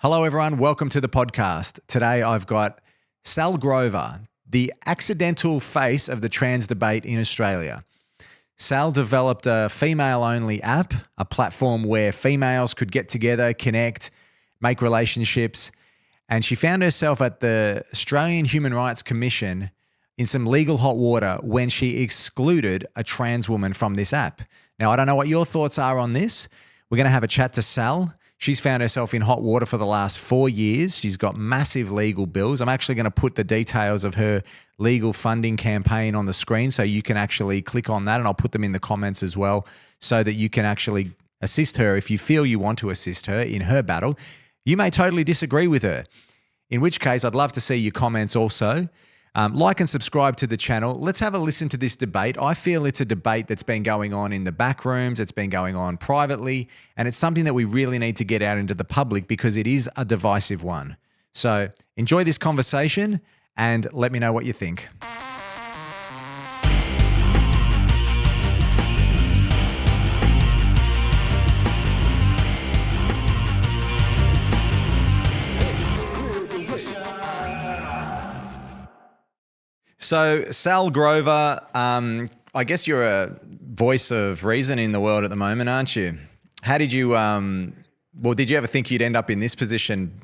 Hello, everyone. Welcome to the podcast. Today, I've got Sall Grover, the accidental face of the trans debate in Australia. Sall developed a female-only app, a platform where females could get together, connect, make relationships, and she found herself at the Australian Human Rights Commission in some legal hot water when she excluded a trans woman from this app. Now, I don't know what your thoughts are on this. We're going to have a chat to Sall. She's found herself in hot water for the last 4 years. She's got massive legal bills. I'm actually going to put the details of her legal funding campaign on the screen so you can actually click on that, and I'll put them in the comments as well so that you can actually assist her if you feel you want to assist her in her battle. You may totally disagree with her, in which case I'd love to see your comments also. Like and subscribe to the channel. Let's have a listen to this debate. I feel it's a debate that's been going on in the back rooms. It's been going on privately, and it's something that we really need to get out into the public because it is a divisive one. So enjoy this conversation and let me know what you think. So, Sall Grover, I guess you're a voice of reason in the world at the moment, aren't you? How did you, did you ever think you'd end up in this position?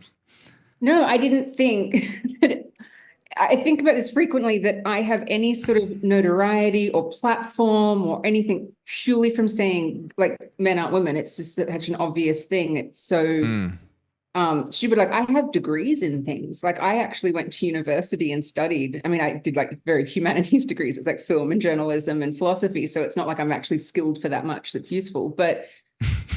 No, I didn't think. I think about this frequently, that I have any sort of notoriety or platform or anything purely from saying, like, men aren't women. It's just such an obvious thing. It's so... stupid. Like, I have degrees in things. Like, I actually went to university and studied. I mean, I did like very humanities degrees. It's like film and journalism and philosophy. So it's not like I'm actually skilled for that much that's useful. But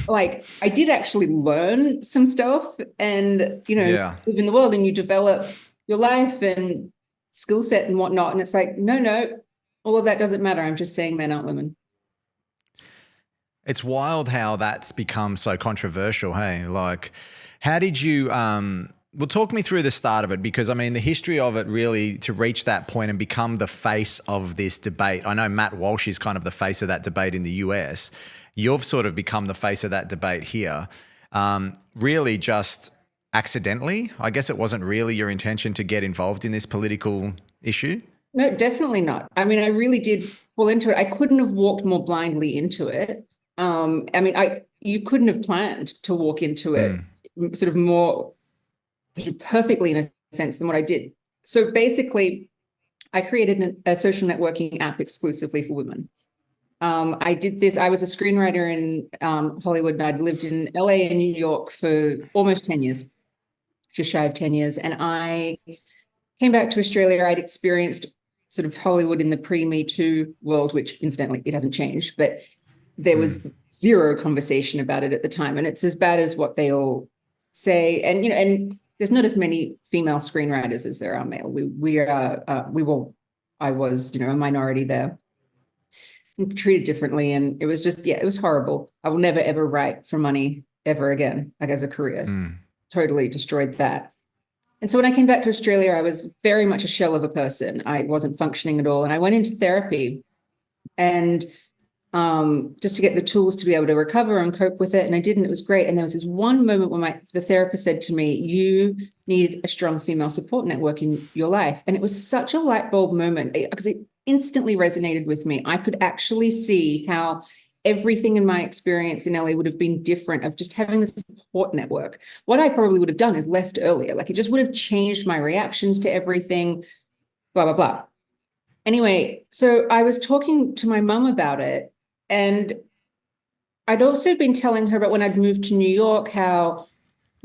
like, I did actually learn some stuff and, live in the world, and you develop your life and skill set and whatnot. And it's like, no, all of that doesn't matter. I'm just saying men aren't women. It's wild how that's become so controversial. Hey, like, how did you, talk me through the start of it, because I mean, the history of it really to reach that point and become the face of this debate. I know Matt Walsh is kind of the face of that debate in the US. You've sort of become the face of that debate here. Really just accidentally. I guess it wasn't really your intention to get involved in this political issue. No, definitely not. I mean, I really did fall into it. I couldn't have walked more blindly into it. You couldn't have planned to walk into it sort of more perfectly in a sense than what I did. So basically, I created a social networking app exclusively for women. I did this. I was a screenwriter in Hollywood, and I'd lived in LA and New York for almost 10 years, just shy of 10 years. And I came back to Australia. I'd experienced sort of Hollywood in the pre-Me Too world, which incidentally, it hasn't changed, but there was zero conversation about it at the time. And it's as bad as what they all say. And, and there's not as many female screenwriters as there are male. I was, a minority there, and treated differently. And it was just, it was horrible. I will never, ever write for money ever again, like as a career. Totally destroyed that. And so when I came back to Australia, I was very much a shell of a person. I wasn't functioning at all. And I went into therapy and just to get the tools to be able to recover and cope with it. And I did, and it was great. And there was this one moment when the therapist said to me, you need a strong female support network in your life. And it was such a light bulb moment because it instantly resonated with me. I could actually see how everything in my experience in LA would have been different of just having this support network. What I probably would have done is left earlier. Like, it just would have changed my reactions to everything, blah, blah, blah. Anyway, so I was talking to my mum about it. And I'd also been telling her about when I'd moved to New York, how,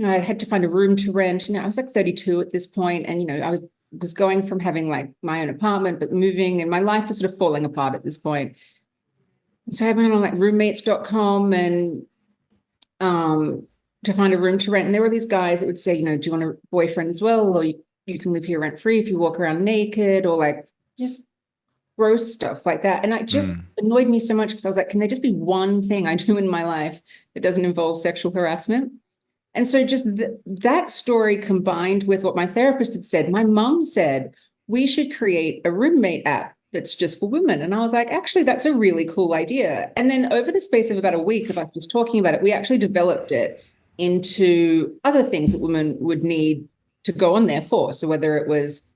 I had to find a room to rent. I was like 32 at this point, and, I was going from having like my own apartment, but moving, and my life was sort of falling apart at this point. And so I went on like roommates.com and to find a room to rent. And there were these guys that would say, do you want a boyfriend as well? Or you can live here rent free if you walk around naked, or like just gross stuff like that. And it just annoyed me so much because I was like, can there just be one thing I do in my life that doesn't involve sexual harassment? And so just that story combined with what my therapist had said, my mom said, we should create a roommate app that's just for women. And I was like, actually, that's a really cool idea. And then over the space of about a week of us just talking about it, we actually developed it. into other things that women would need to go on there for. So whether it was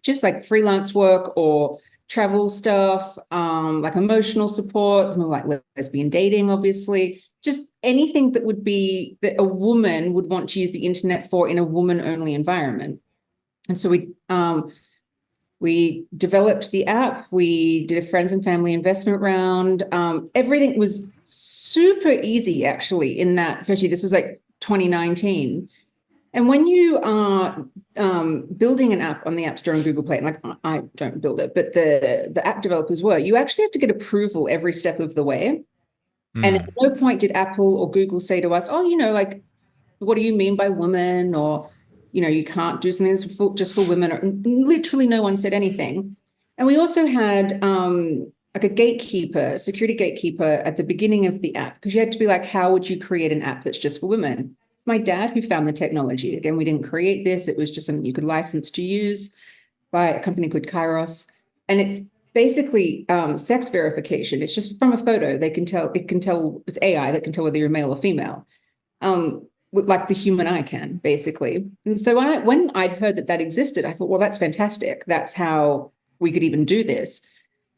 just like freelance work or travel stuff, like emotional support, like lesbian dating, obviously, just anything that would be that a woman would want to use the internet for in a woman-only environment. And so we developed the app. We did a friends and family investment round. Everything was super easy, actually, in that, especially this was like 2019. And when you are building an app on the App Store and Google Play, like I don't build it, but the app developers were, you actually have to get approval every step of the way. And at no point did Apple or Google say to us, oh, like, what do you mean by woman? Or, you can't do something just for women. Or literally no one said anything. And we also had like a gatekeeper, security gatekeeper at the beginning of the app, because you had to be like, how would you create an app that's just for women? My dad, who found the technology. Again, we didn't create this. It was just something you could license to use by a company called Kairos. And it's basically sex verification. It's just from a photo. It can tell, it's AI that can tell whether you're male or female, like the human eye can, basically. And so when I'd heard that existed, I thought, well, that's fantastic. That's how we could even do this.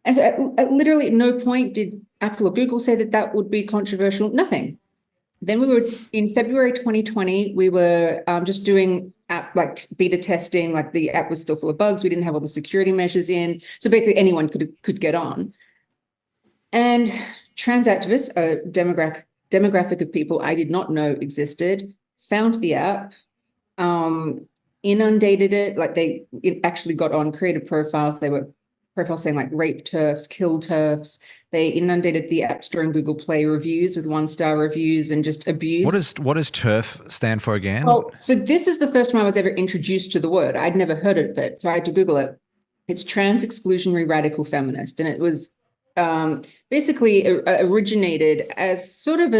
And so at literally at no point did Apple or Google say that would be controversial. Nothing. Then we were in February 2020, we were just doing app like beta testing, like the app was still full of bugs. We didn't have all the security measures in. So basically anyone could get on. And trans activists, a demographic of people I did not know existed, found the app, inundated it. Like it actually got on, created profiles. They were profiles saying like rape TERFs, kill TERFs. They inundated the App Store and Google Play reviews with 1-star reviews and just abuse. What does TERF stand for again? Well, so this is the first time I was ever introduced to the word. I'd never heard of it, so I had to Google it. It's trans exclusionary radical feminist, and it was basically originated as sort of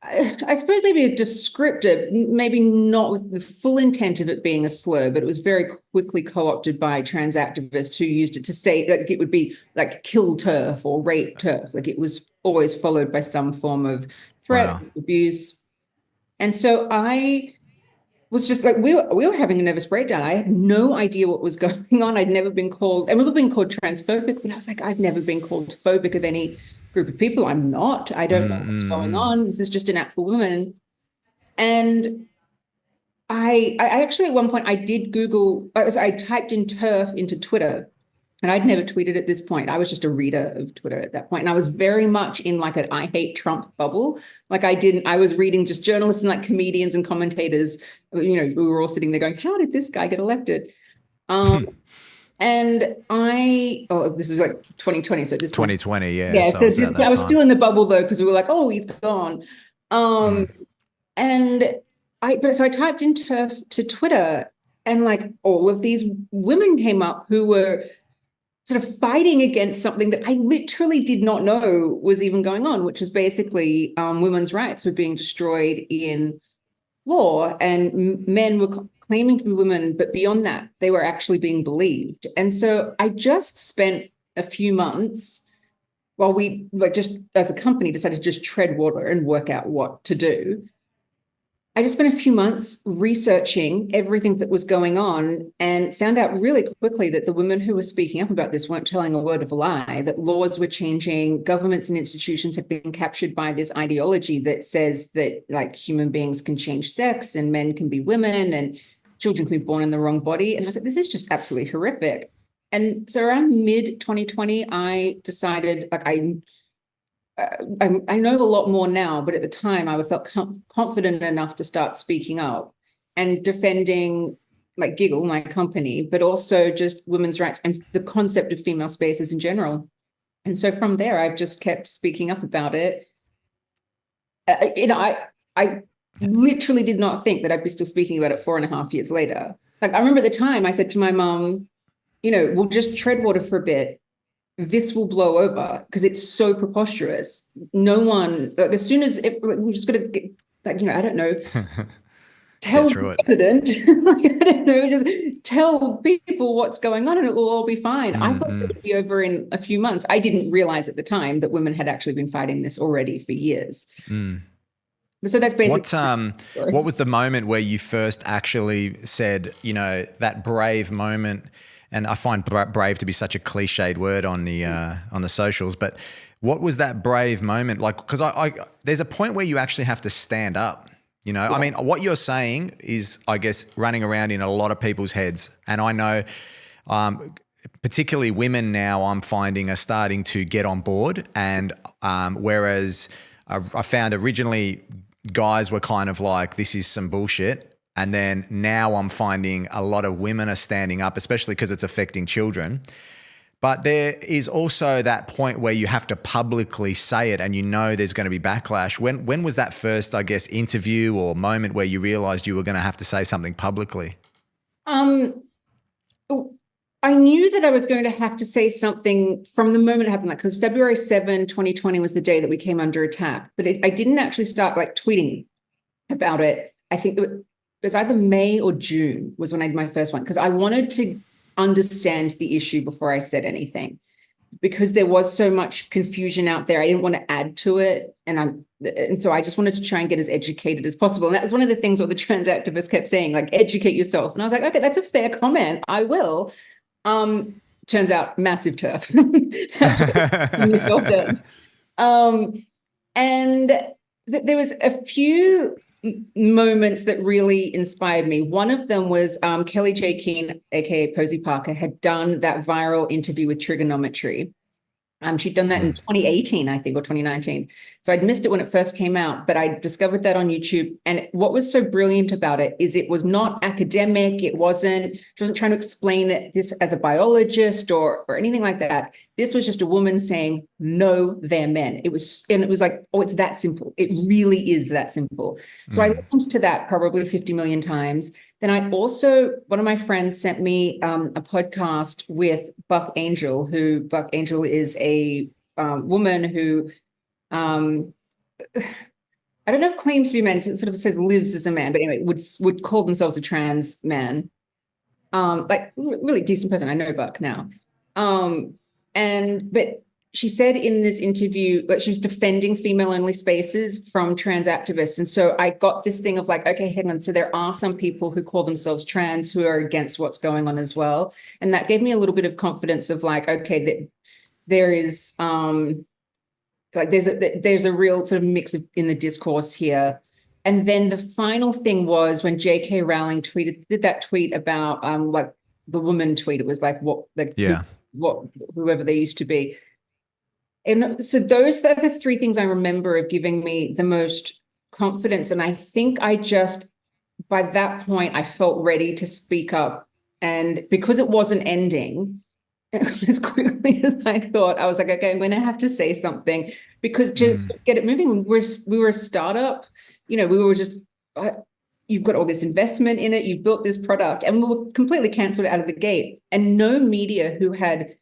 I suppose maybe a descriptor, maybe not with the full intent of it being a slur, but it was very quickly co-opted by trans activists who used it to say that it would be like kill TERF or rape TERF. Like it was always followed by some form of threat, abuse. And so I was just like, we were having a nervous breakdown. I had no idea what was going on. I'd never been called, and we were being called transphobic, but I was like, I've never been called phobic of any group of people. I'm not. I don't know what's going on. This is just an app for women. And I actually at one point I did Google, I typed in TERF into Twitter, and I'd never tweeted at this point. I was just a reader of Twitter at that point. And I was very much in like an I hate Trump bubble. Like I was reading just journalists and like comedians and commentators, we were all sitting there going, how did this guy get elected? And this is like 2020. So this 2020, yeah. Yeah. So I was still in the bubble though, because we were like, oh, he's gone. And I typed in TERF to Twitter, and like all of these women came up who were sort of fighting against something that I literally did not know was even going on, which is basically women's rights were being destroyed in law, and men were claiming to be women, but beyond that, they were actually being believed. And so I just spent a few months while we, like, just as a company decided to just tread water and work out what to do. I just spent a few months researching everything that was going on and found out really quickly that the women who were speaking up about this weren't telling a word of a lie, that laws were changing, governments and institutions have been captured by this ideology that says that like human beings can change sex and men can be women and children can be born in the wrong body. And I was like, this is just absolutely horrific. And so around mid-2020, I decided, like, I know a lot more now, but at the time I felt confident enough to start speaking up and defending like Giggle, my company, but also just women's rights and the concept of female spaces in general. And so from there, I've just kept speaking up about it. I literally did not think that I'd be still speaking about it 4.5 years later. Like I remember at the time I said to my mom, we'll just tread water for a bit. This will blow over because it's so preposterous. No one, like, as soon as we're just going to get, like, I don't know, tell the president, I don't know, just tell people what's going on and it will all be fine. I thought it would be over in a few months. I didn't realize at the time that women had actually been fighting this already for years. So that's basically What was the moment where you first actually said, that brave moment? And I find brave to be such a cliched word on the socials, but what was that brave moment like? Because I there's a point where you actually have to stand up. Yeah. I mean, what you're saying is, I guess, running around in a lot of people's heads, and I know, particularly women now, I'm finding are starting to get on board, and whereas I found originally guys were kind of like, this is some bullshit. And then now I'm finding a lot of women are standing up, especially because it's affecting children. But there is also that point where you have to publicly say it, and there's going to be backlash. When was that first, I guess, interview or moment where you realized you were going to have to say something publicly? I knew that I was going to have to say something from the moment it happened, because February 7, 2020 was the day that we came under attack. But I didn't actually start tweeting about it. I think it was either May or June was when I did my first one, because I wanted to understand the issue before I said anything, because there was so much confusion out there. I didn't want to add to it. And so I just wanted to try and get as educated as possible. And that was one of the things all the trans activists kept saying, educate yourself. And I was like, okay, that's a fair comment. I will. Turns out massive turf. That's what yourself does. And there was a few moments that really inspired me. One of them was Kelly J. Keane, aka Posey Parker, had done that viral interview with trigonometry. She'd done that in 2018, I think, or 2019. So I'd missed it when it first came out, but I discovered that on YouTube. And what was so brilliant about it is it was not academic. She wasn't trying to explain this as a biologist or anything like that. This was just a woman saying, no, they're men. And it was like, oh, it's that simple. It really is that simple. So I listened to that probably 50 million times. Then one of my friends sent me a podcast with Buck Angel, Buck Angel is a woman who, I don't know if claims to be men, it sort of says lives as a man, but anyway, would call themselves a trans man. Really decent person. I know Buck now. But she said in this interview that she was defending female-only spaces from trans activists. And so I got this thing of okay, hang on. So there are some people who call themselves trans who are against what's going on as well. And that gave me a little bit of confidence of okay, that there is there's a real sort of mix in the discourse here. And then the final thing was when J.K. Rowling did that tweet about the woman tweet. It was whoever they used to be. And so those are the three things I remember of giving me the most confidence. And I think by that point, I felt ready to speak up. And because it wasn't ending as quickly as I thought, I was like, okay, I'm going to have to say something, because just get it moving. We were a startup, we were just, you've got all this investment in it. You've built this product, and we were completely canceled out of the gate. And no media who had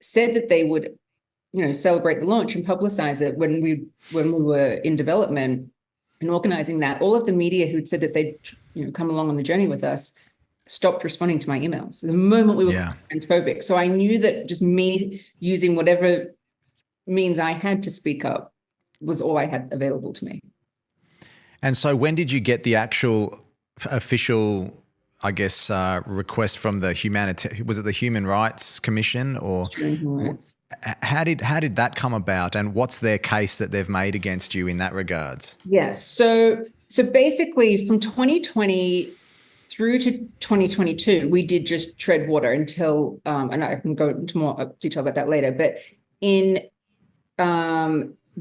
said that they would celebrate the launch and publicize it when we were in development and organizing that, all of the media who'd said that they'd come along on the journey with us stopped responding to my emails the moment we were transphobic. So I knew that just me using whatever means I had to speak up was all I had available to me. And so when did you get the actual official, I guess, request from the was it the Human Rights Commission or? How did that come about, and what's their case that they've made against you in that regards? Yes. So basically from 2020 through to 2022, we did just tread water until, and I can go into more detail about that later, but in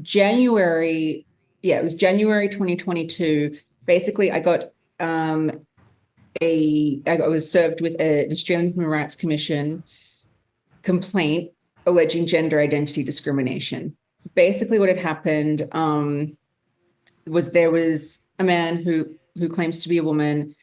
January, it was January 2022, basically I got I was served with an Australian Human Rights Commission complaint alleging gender identity discrimination. Basically what had happened was there was a man who claims to be a woman,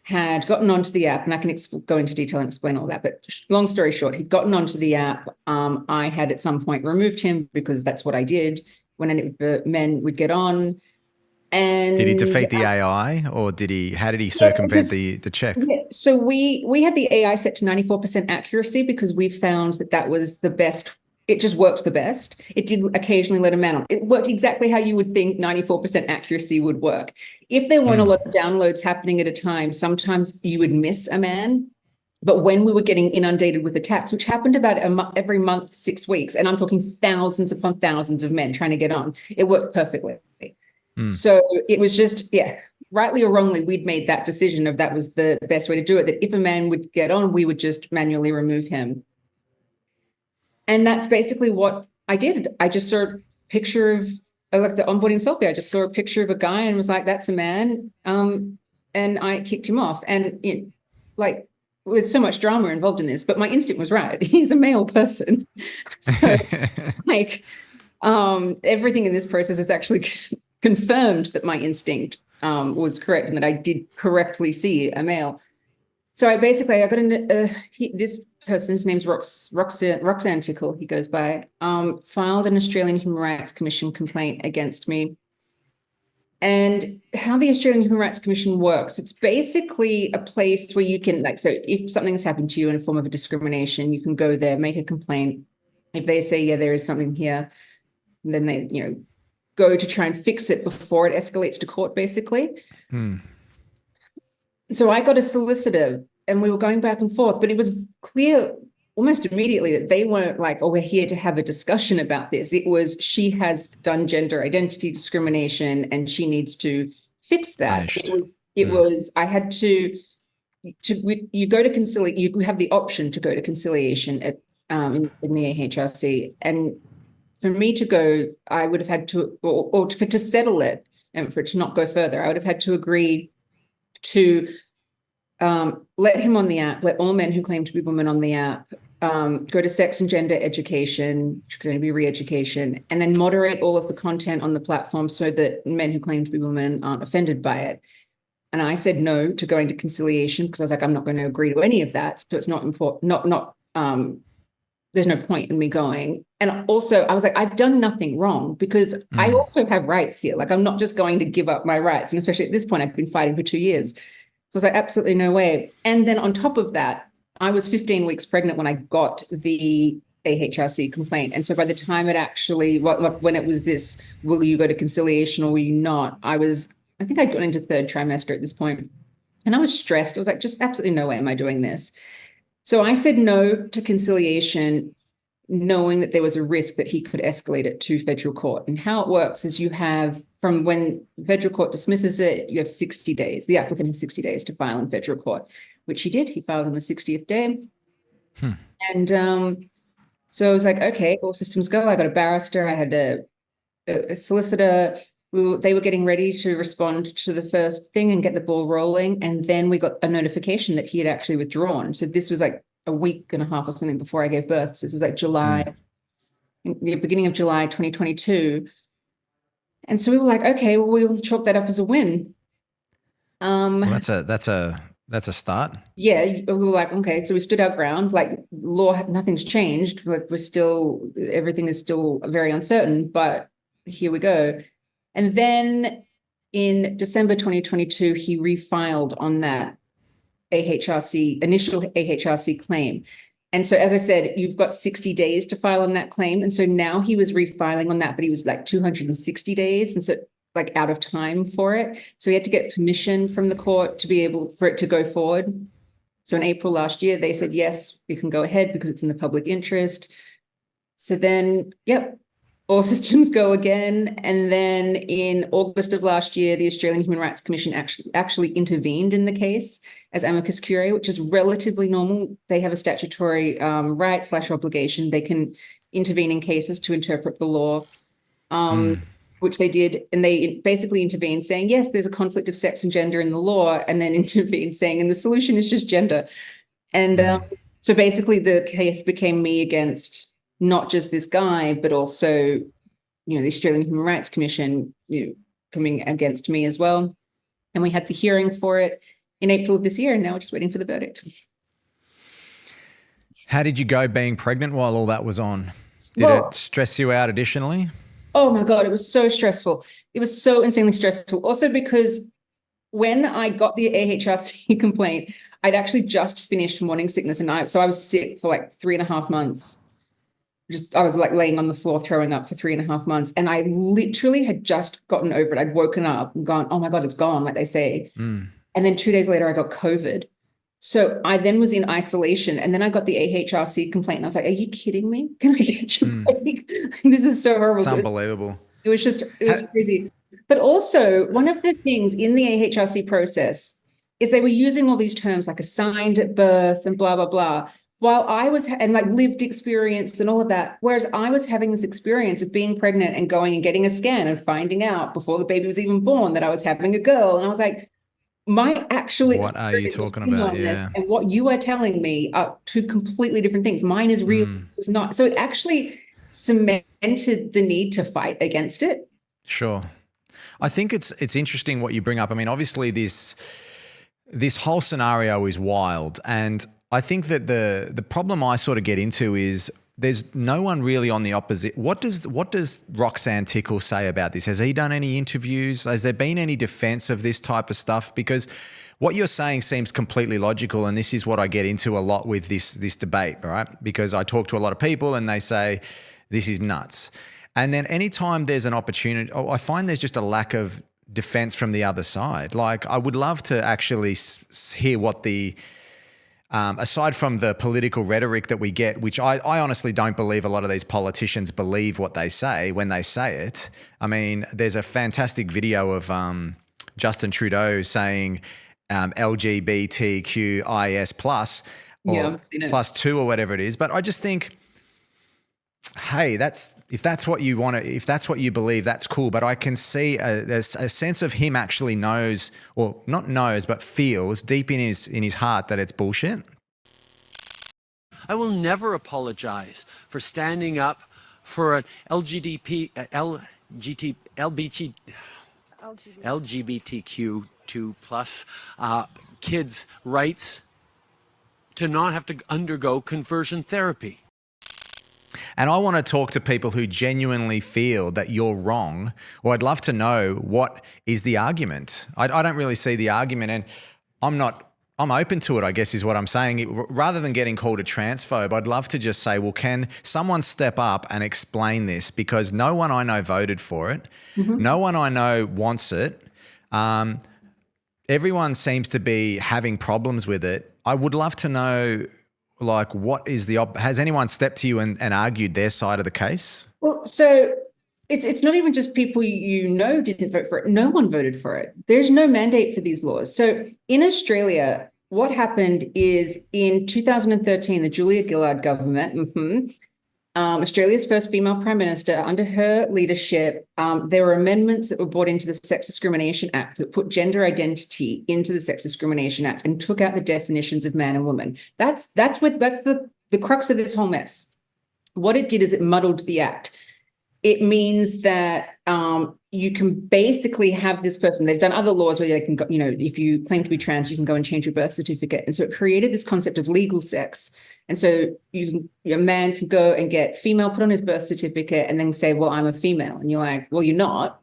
had gotten onto the app, and I can go into detail and explain all that, but long story short, he'd gotten onto the app. I had at some point removed him because that's what I did when any of the men would get on. And did he defeat the AI, or how did he circumvent the check? Yeah. So we had the AI set to 94% accuracy because we found that was the best it just worked the best. It did occasionally let a man on. It worked exactly how you would think 94% accuracy would work. If there weren't a lot of downloads happening at a time, sometimes you would miss a man. But when we were getting inundated with attacks, which happened about every month, 6 weeks, and I'm talking thousands upon thousands of men trying to get on, it worked perfectly. So it was just, rightly or wrongly, we'd made that decision of that was the best way to do it, that if a man would get on, we would just manually remove him. And that's basically what I did. I just saw a picture of, like the onboarding selfie, I just saw a picture of a guy and was like, that's a man. And I kicked him off. And there's so much drama involved in this, but my instinct was right. He's a male person. So everything in this process is actually confirmed that my instinct was correct and that I did correctly see a male. So I got into this person's name's Roxanne Tickle, he goes by, filed an Australian Human Rights Commission complaint against me. And how the Australian Human Rights Commission works, it's basically a place where you can, so if something has happened to you in a form of a discrimination, you can go there, make a complaint. If they say, yeah, there is something here, then they, go to try and fix it before it escalates to court, basically. So I got a solicitor and we were going back and forth, but it was clear almost immediately that they weren't like, oh, we're here to have a discussion about this. It was, she has done gender identity discrimination and she needs to fix that. Punished. It was, I had to you go to conciliation, you have the option to go to conciliation at in the AHRC. And for me to go, I would have had to, or to settle it and for it to not go further, I would have had to agree to let him on the app, let all men who claim to be women on the app go to sex and gender education, which is going to be re-education, and then moderate all of the content on the platform so that men who claim to be women aren't offended by it. And I said no to going to conciliation because I was like, I'm not going to agree to any of that. So it's not important, there's no point in me going. And also I was like, I've done nothing wrong because I also have rights here. Like, I'm not just going to give up my rights. And especially at this point, I've been fighting for 2 years. So I was like, absolutely no way. And then on top of that, I was 15 weeks pregnant when I got the AHRC complaint. And so by the time it actually, when it was this, will you go to conciliation or will you not? I think I'd gone into third trimester at this point. And I was stressed. I was like, just absolutely no way am I doing this. So I said no to conciliation, knowing that there was a risk that he could escalate it to federal court. And how it works is you have, from when federal court dismisses it, you have 60 days. The applicant has 60 days to file in federal court, which he did. He filed on the 60th day. And so I was like, okay, all systems go. I got a barrister. I had a solicitor. They were getting ready to respond to the first thing and get the ball rolling. And then we got a notification that he had actually withdrawn. So this was like a week and a half or something before I gave birth. So this was like the beginning of July 2022. And so we were like, okay, well, we'll chalk that up as a win. Well, that's a start. Yeah, we were like, okay, so we stood our ground. Like, law, nothing's changed. Like, everything is still very uncertain, but here we go. And then in December 2022, he refiled on that initial AHRC claim. And so, as I said, you've got 60 days to file on that claim. And so now he was refiling on that, but he was like 260 days. And so like out of time for it. So he had to get permission from the court to be able for it to go forward. So in April last year, they said, yes, we can go ahead because it's in the public interest. So then, all systems go again. And then in August of last year, the Australian Human Rights Commission actually intervened in the case as amicus curiae, which is relatively normal. They have a statutory right/obligation. They can intervene in cases to interpret the law, which they did. And they basically intervened saying, yes, there's a conflict of sex and gender in the law, and then intervened saying, and the solution is just gender. And so basically the case became me against not just this guy, but also, the Australian Human Rights Commission, coming against me as well. And we had the hearing for it in April of this year, and now we're just waiting for the verdict. How did you go being pregnant while all that was on? Did it stress you out additionally? Oh my God, it was so stressful. It was so insanely stressful. Also because when I got the AHRC complaint, I'd actually just finished morning sickness, and so I was sick for like 3.5 months. I was like laying on the floor throwing up for 3.5 months. And I literally had just gotten over it. I'd woken up and gone, oh my God, it's gone, like they say. And then 2 days later, I got COVID. So I then was in isolation, and then I got the AHRC complaint. And I was like, are you kidding me? Can I get your break? This is so horrible. It's unbelievable. It was crazy. But also, one of the things in the AHRC process is they were using all these terms like assigned at birth and blah, blah, blah. While I was, and like lived experience and all of that. Whereas I was having this experience of being pregnant and going and getting a scan and finding out before the baby was even born that I was having a girl. And I was like, my actual what are you talking about? Yeah. And what you are telling me are two completely different things. Mine is real, this is not. So it actually cemented the need to fight against it. Sure. I think it's interesting what you bring up. I mean, obviously this whole scenario is wild, and I think that the problem I sort of get into is there's no one really on the opposite. What does Roxanne Tickle say about this? Has he done any interviews? Has there been any defense of this type of stuff? Because what you're saying seems completely logical, and this is what I get into a lot with this debate, right? Because I talk to a lot of people and they say this is nuts. And then anytime there's an opportunity, I find there's just a lack of defense from the other side. Like, I would love to actually hear what the aside from the political rhetoric that we get, which I honestly don't believe a lot of these politicians believe what they say when they say it. I mean, there's a fantastic video of Justin Trudeau saying LGBTQIS plus or plus 2 or whatever it is. But I just think, hey, if that's what you want to, if that's what you believe, that's cool. But I can see there's a sense of him actually knows, or not knows, but feels deep in his heart that it's bullshit. I will never apologize for standing up for an LGBTQ2 plus kids' rights to not have to undergo conversion therapy. And I want to talk to people who genuinely feel that you're wrong, or I'd love to know what is the argument. I don't really see the argument, and I'm open to it, I guess is what I'm saying. Rather than getting called a transphobe, I'd love to just say, well, can someone step up and explain this? Because no one I know voted for it. No one I know wants it. Everyone seems to be having problems with it. I would love to know, like, what is has anyone stepped to you and argued their side of the case? Well, so it's not even just people didn't vote for it. No one voted for it. There's no mandate for these laws. So in Australia, what happened is in 2013, the Julia Gillard government, Australia's first female prime minister, under her leadership, there were amendments that were brought into the Sex Discrimination Act that put gender identity into the Sex Discrimination Act and took out the definitions of man and woman. That's the crux of this whole mess. What it did is it muddled the act. It means that you can basically have this person. They've done other laws where they can go, if you claim to be trans, you can go and change your birth certificate. And so it created this concept of legal sex. And so a man can go and get female put on his birth certificate and then say, well, I'm a female. And you're like, well, you're not.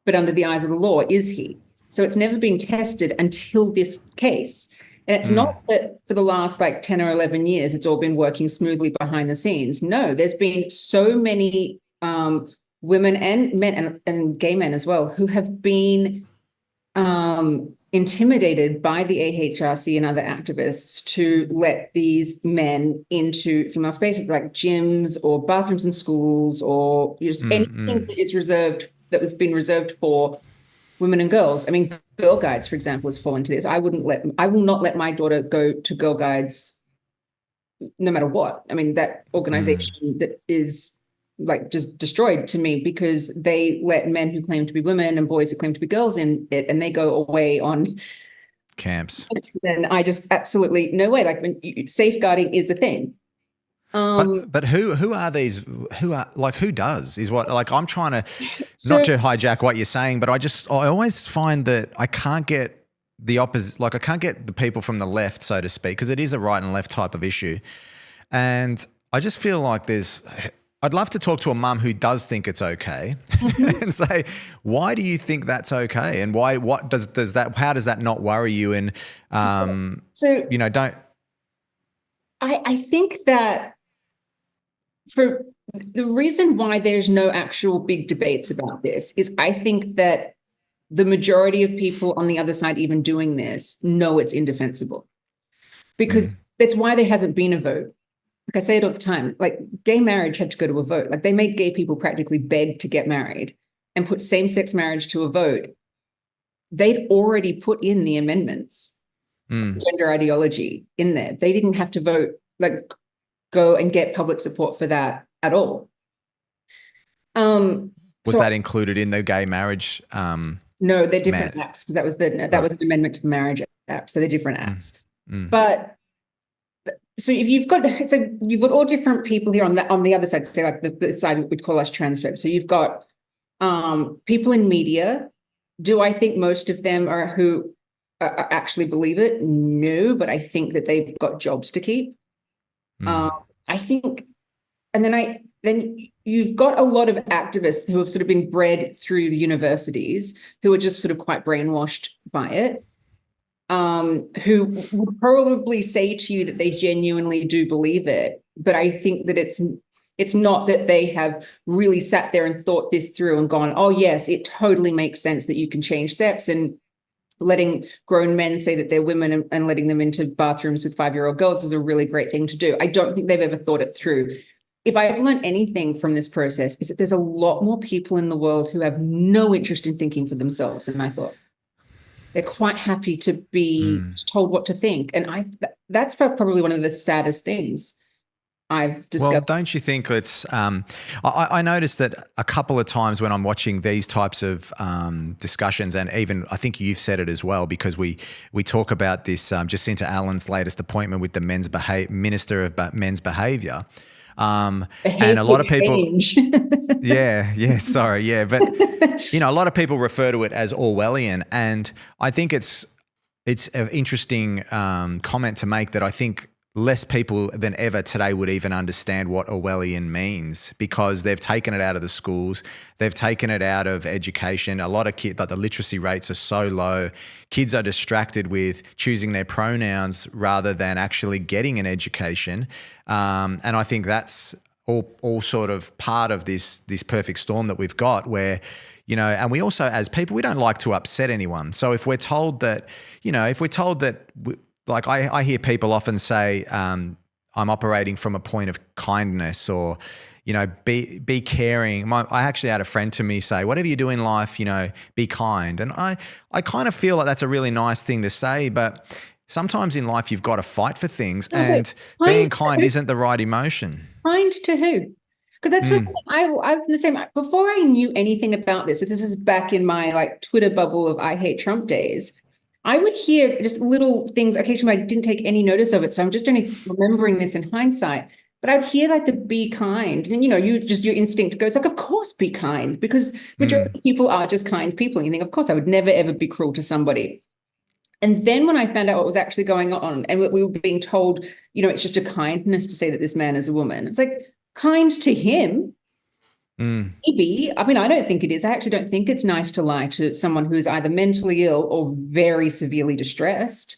But under the eyes of the law, is he? So it's never been tested until this case. And it's not that for the last 10 or 11 years, it's all been working smoothly behind the scenes. No, there's been so many women and men and gay men as well who have been intimidated by the AHRC and other activists to let these men into female spaces like gyms or bathrooms in schools or just anything that was been reserved for women and girls. I mean, Girl Guides, for example, has fallen into this. I will not let my daughter go to Girl Guides no matter what. I mean, that organization that is just destroyed to me because they let men who claim to be women and boys who claim to be girls in it, and they go away on camps. And I just absolutely no way. Safeguarding is a thing. But who are these? Who does is what? I'm trying to not to hijack what you're saying, but I always find that I can't get the opposite. I can't get the people from the left, so to speak, because it is a right and left type of issue, and I just feel like I'd love to talk to a mum who does think it's okay and say, why do you think that's okay? And why, how does that not worry you? And, I think that for the reason why there's no actual big debates about this is I think that the majority of people on the other side even doing this know it's indefensible, because that's why there hasn't been a vote. Like I say it all the time, like gay marriage had to go to a vote. Like they made gay people practically beg to get married and put same-sex marriage to a vote. They'd already put in the amendments, gender ideology in there. They didn't have to vote, like go and get public support for that at all. Was that included in the gay marriage? No, they're different acts, because that was an amendment to the Marriage Act. So they're different acts. But so if you've got all different people here on the other side, say like the side we'd call us transphobes. So you've got people in media. Do I think most of them are who actually believe it? No, but I think that they've got jobs to keep. I think, and then you've got a lot of activists who have sort of been bred through the universities, who are just sort of quite brainwashed by it, who would probably say to you that they genuinely do believe it. But I think that it's not that they have really sat there and thought this through and gone, oh yes, it totally makes sense that you can change sex, and letting grown men say that they're women and letting them into bathrooms with 5-year-old girls is a really great thing to do. I don't think they've ever thought it through. If I've learned anything from this process, is that there's a lot more people in the world who have no interest in thinking for themselves than I thought. They're quite happy to be told what to think. And that's probably one of the saddest things I've discovered. Well, don't you think it's I noticed that a couple of times when I'm watching these types of discussions, and even I think you've said it as well, because we talk about this Jacinta Allen's latest appointment with the Minister of Men's Behaviour. And a lot of people, but a lot of people refer to it as Orwellian, and I think it's an interesting comment to make, that I think less people than ever today would even understand what Orwellian means, because they've taken it out of the schools, they've taken it out of education. A lot of kids, like the literacy rates are so low. Kids are distracted with choosing their pronouns rather than actually getting an education. And I think that's all sort of part of this perfect storm that we've got, where, and we also, as people, we don't like to upset anyone. So if we're told that, like I hear people often say, I'm operating from a point of kindness, or, be caring. I actually had a friend to me say, whatever you do in life, be kind. And I kind of feel like that's a really nice thing to say, but sometimes in life you've got to fight for things, and being kind isn't the right emotion. Kind to who? Because that's what I've been the same. Before I knew anything about this, so this is back in my like Twitter bubble of I hate Trump days, I would hear just little things. Occasionally, I didn't take any notice of it, so I'm just only remembering this in hindsight. But I'd hear like the be kind, and your instinct goes like, of course, be kind, because majority of people are just kind people. And you think, of course, I would never ever be cruel to somebody. And then when I found out what was actually going on, and we were being told, it's just a kindness to say that this man is a woman. It's like, kind to him. Maybe. I mean, I don't think it is. I actually don't think it's nice to lie to someone who is either mentally ill or very severely distressed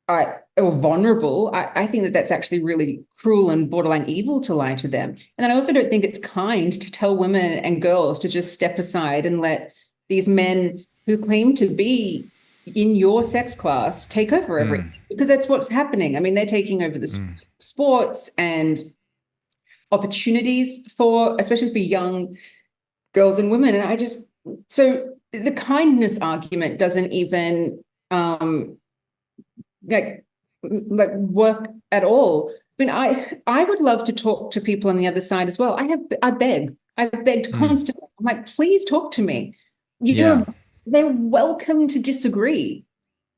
or vulnerable. I think that that's actually really cruel and borderline evil to lie to them. And then I also don't think it's kind to tell women and girls to just step aside and let these men who claim to be in your sex class take over everything, because that's what's happening. I mean, they're taking over the sports and opportunities especially for young girls and women. And so the kindness argument doesn't even like work at all. I mean, I would love to talk to people on the other side as well. I've begged constantly. I'm like, please talk to me. They're welcome to disagree.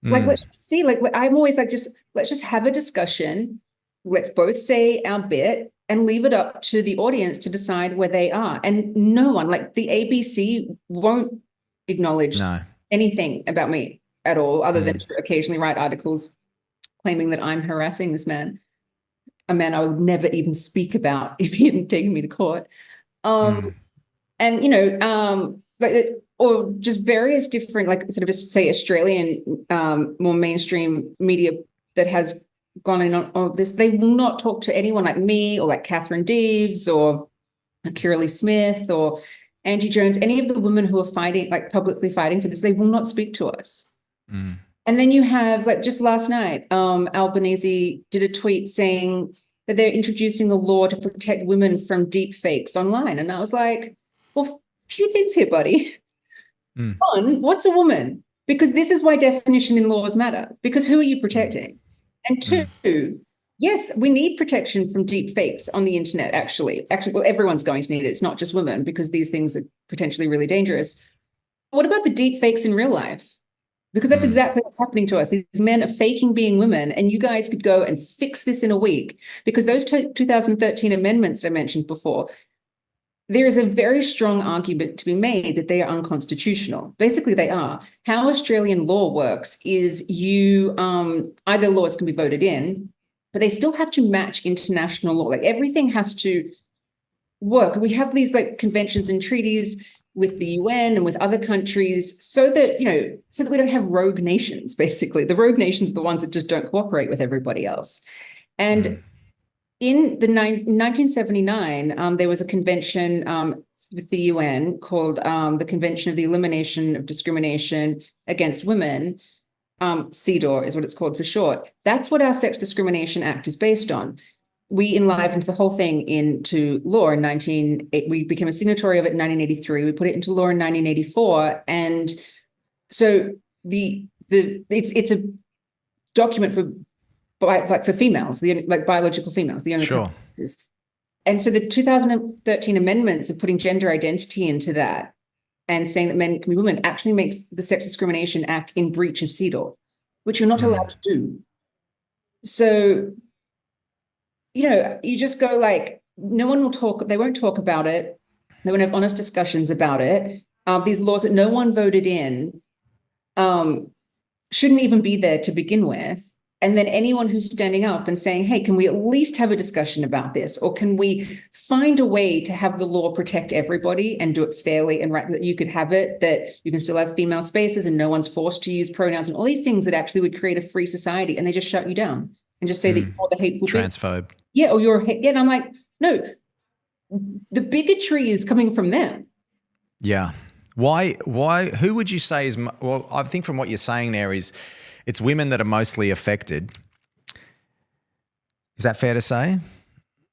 Like, let's see, like, I'm always like, let's just have a discussion. Let's both say our bit and leave it up to the audience to decide where they are. And no one, like the ABC, won't acknowledge anything about me at all, other than to occasionally write articles claiming that I'm harassing this man, a man I would never even speak about if he hadn't taken me to court. And, or just various different, like sort of say Australian, more mainstream media that has gone in on all this. They will not talk to anyone like me or like Catherine Deves or Kirley Smith or Angie Jones, any of the women who are fighting, like publicly fighting for this. They will not speak to us. And then you have, like, just last night, Albanese did a tweet saying that they're introducing a law to protect women from deep fakes online. And I was like, well, a few things here, buddy. One, what's a woman? Because this is why definition in laws matter. Because who are you protecting? And two, yes, we need protection from deep fakes on the internet, actually. Well, everyone's going to need it. It's not just women, because these things are potentially really dangerous. What about the deep fakes in real life? Because that's exactly what's happening to us. These men are faking being women, and you guys could go and fix this in a week, because those 2013 amendments that I mentioned before, there is a very strong argument to be made that they are unconstitutional. Basically, they are. How Australian law works is you either laws can be voted in, but they still have to match international law. Like, everything has to work. We have these like conventions and treaties with the UN and with other countries so that, so that we don't have rogue nations, basically. The rogue nations are the ones that just don't cooperate with everybody else. And in 1979, there was a convention with the UN called the Convention of the Elimination of Discrimination Against Women. CEDAW is what it's called for short. That's what our Sex Discrimination Act is based on. We enlivened the whole thing into law in we became a signatory of it in 1983. We put it into law in 1984. And so it's a document for females, like biological females, the only is. And so the 2013 amendments of putting gender identity into that and saying that men can be women actually makes the Sex Discrimination Act in breach of CEDAW, which you're not allowed to do. So, you just go like, no one will talk, they won't talk about it. They won't have honest discussions about it. These laws that no one voted in shouldn't even be there to begin with. And then anyone who's standing up and saying, hey, can we at least have a discussion about this? Or can we find a way to have the law protect everybody and do it fairly and right, that you could have it, that you can still have female spaces and no one's forced to use pronouns and all these things that actually would create a free society, and they just shut you down and just say that you're the hateful transphobe. Yeah, or you're and I'm like, no, the bigotry is coming from them. Yeah. Why, who would you say is, well, I think from what you're saying there is it's women that are mostly affected. Is that fair to say?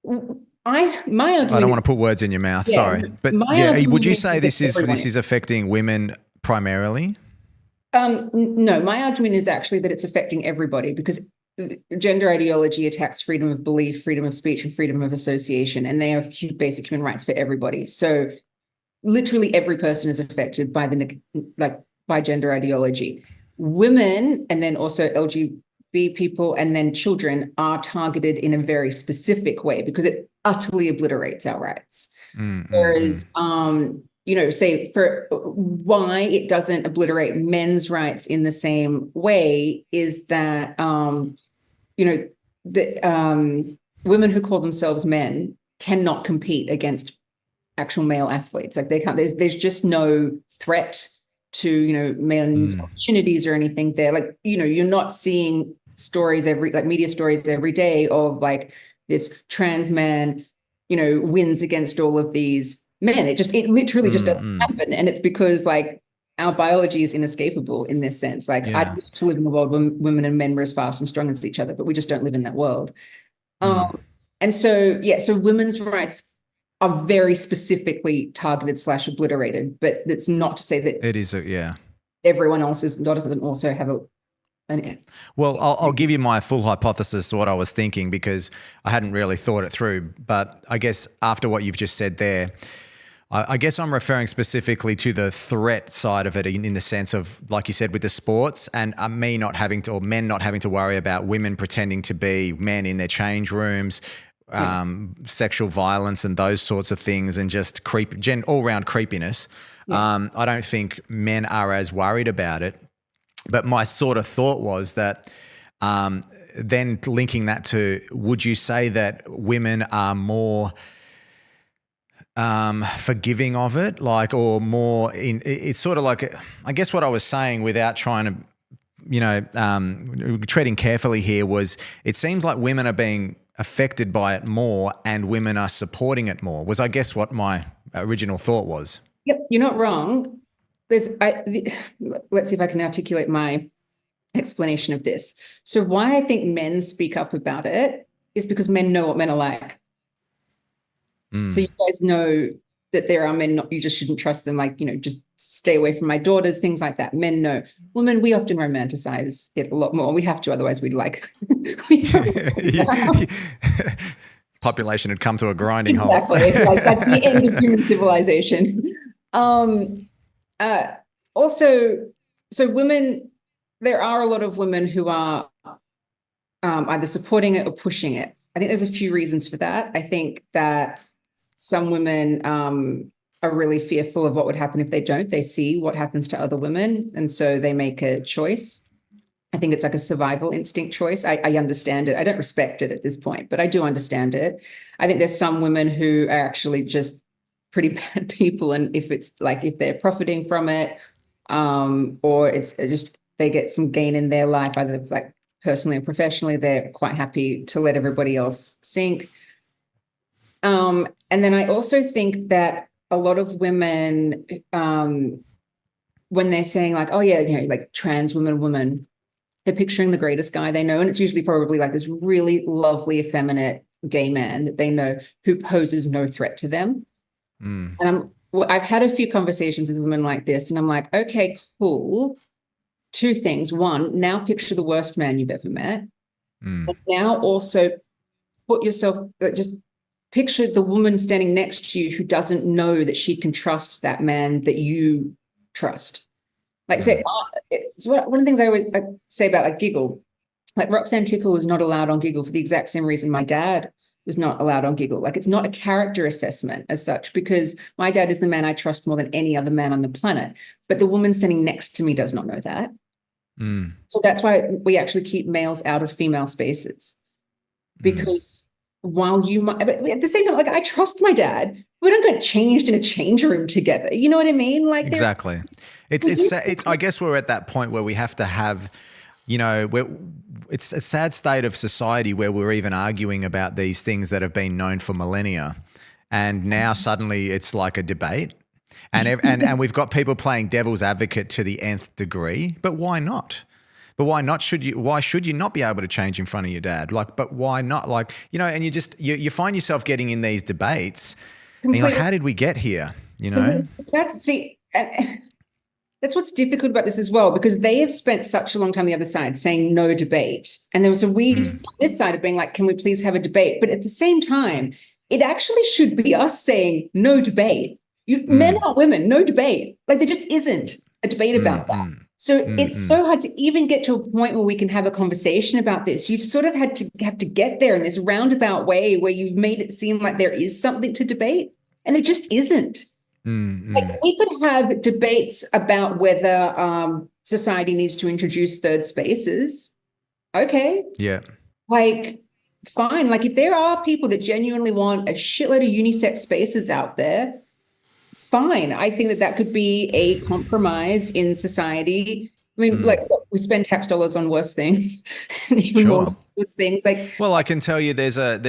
My argument, I don't want to put words in your mouth, sorry. But would you say this is affecting women primarily? No, my argument is actually that it's affecting everybody, because gender ideology attacks freedom of belief, freedom of speech, and freedom of association, and they are basic human rights for everybody. So literally every person is affected by by gender ideology. Women, and then also LGBT people, and then children are targeted in a very specific way because it utterly obliterates our rights. Whereas, say for why it doesn't obliterate men's rights in the same way is that, women who call themselves men cannot compete against actual male athletes. Like, they can't, there's just no threat to, men's opportunities or anything there. Like, you're not seeing stories media stories every day of like this trans man, wins against all of these men. It literally just doesn't happen. And it's because like our biology is inescapable in this sense. Like, I'd love to live in a world where women and men were as fast and strong as each other, but we just don't live in that world. And so, so women's rights are very specifically targeted / obliterated, but that's not to say that it is, everyone else doesn't also have Well, I'll give you my full hypothesis to what I was thinking, because I hadn't really thought it through. But I guess after what you've just said there, I guess I'm referring specifically to the threat side of it in the sense of, like you said, with the sports and men not having to worry about women pretending to be men in their change rooms, sexual violence and those sorts of things, and just all-round creepiness. I don't think men are as worried about it. But my sort of thought was that then linking that to, would you say that women are more forgiving of it, or more it's sort of like, I guess what I was saying without trying to treading carefully here was it seems like women are being affected by it more and women are supporting it more, was I guess what my original thought was. Yep, you're not wrong. Let's see if I can articulate my explanation of this. So why I think men speak up about it is because men know what men are like. So you guys know that there are men, you just shouldn't trust them, like, just stay away from my daughters, things like that. Men know. Women, we often romanticize it a lot more. We have to, otherwise we'd population had come to a grinding halt. Exactly. Like that's the end of human civilization. Also, so women, there are a lot of women who are either supporting it or pushing it. I think there's a few reasons for that. I think that some women are really fearful of what would happen if they don't. They see what happens to other women, and so they make a choice. I think it's like a survival instinct choice. I understand it. I don't respect it at this point, but I do understand it. I think there's some women who are actually just pretty bad people, and if they're profiting from it, or it's just they get some gain in their life, either like personally and professionally, they're quite happy to let everybody else sink. And then I also think that a lot of women, when they're saying like, oh yeah, like trans woman, they're picturing the greatest guy they know. And it's usually probably like this really lovely, effeminate gay man that they know who poses no threat to them. And I've had a few conversations with women like this, and I'm like, okay, cool. Two things. One, now picture the worst man you've ever met. And now also put yourself, just picture the woman standing next to you who doesn't know that she can trust that man that you trust. Like say, it's one of the things I always say about like Giggle, like Roxanne Tickle was not allowed on Giggle for the exact same reason my dad was not allowed on Giggle. Like it's not a character assessment as such, because my dad is the man I trust more than any other man on the planet. But the woman standing next to me does not know that. So that's why we actually keep males out of female spaces, because while you might, but at the same time, like I trust my dad, we don't get changed in a change room together. You know what I mean? Like exactly. It's. I guess we're at that point where we have to have, it's a sad state of society where we're even arguing about these things that have been known for millennia, and now suddenly it's like a debate, and we've got people playing devil's advocate to the nth degree. But why not? But why not? Why should you not be able to change in front of your dad? Like, but why not? Like, and you find yourself getting in these debates, and you're like, how did we get here? That's what's difficult about this as well, because they have spent such a long time on the other side saying no debate. And then so we've on this side of being like, can we please have a debate? But at the same time, it actually should be us saying no debate. Men are women, no debate. Like there just isn't a debate about that. So it's so hard to even get to a point where we can have a conversation about this. You've sort of have to get there in this roundabout way where you've made it seem like there is something to debate, and there just isn't. Like we could have debates about whether society needs to introduce third spaces. Okay. Yeah. Like, fine. Like if there are people that genuinely want a shitload of unisex spaces out there, fine. I think that could be a compromise in society. I mean, like we spend tax dollars on worse things, and even more worse things. Like, well, I can tell you, there's a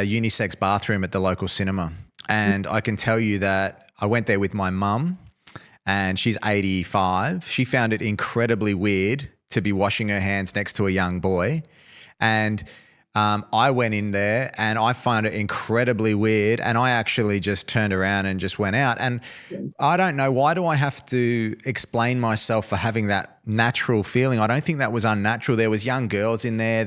unisex bathroom at the local cinema, and I can tell you that I went there with my mum, and she's 85. She found it incredibly weird to be washing her hands next to a young boy, and I went in there and I found it incredibly weird, and I actually just turned around and just went out. And I don't know, why do I have to explain myself for having that natural feeling? I don't think that was unnatural. There was young girls in there.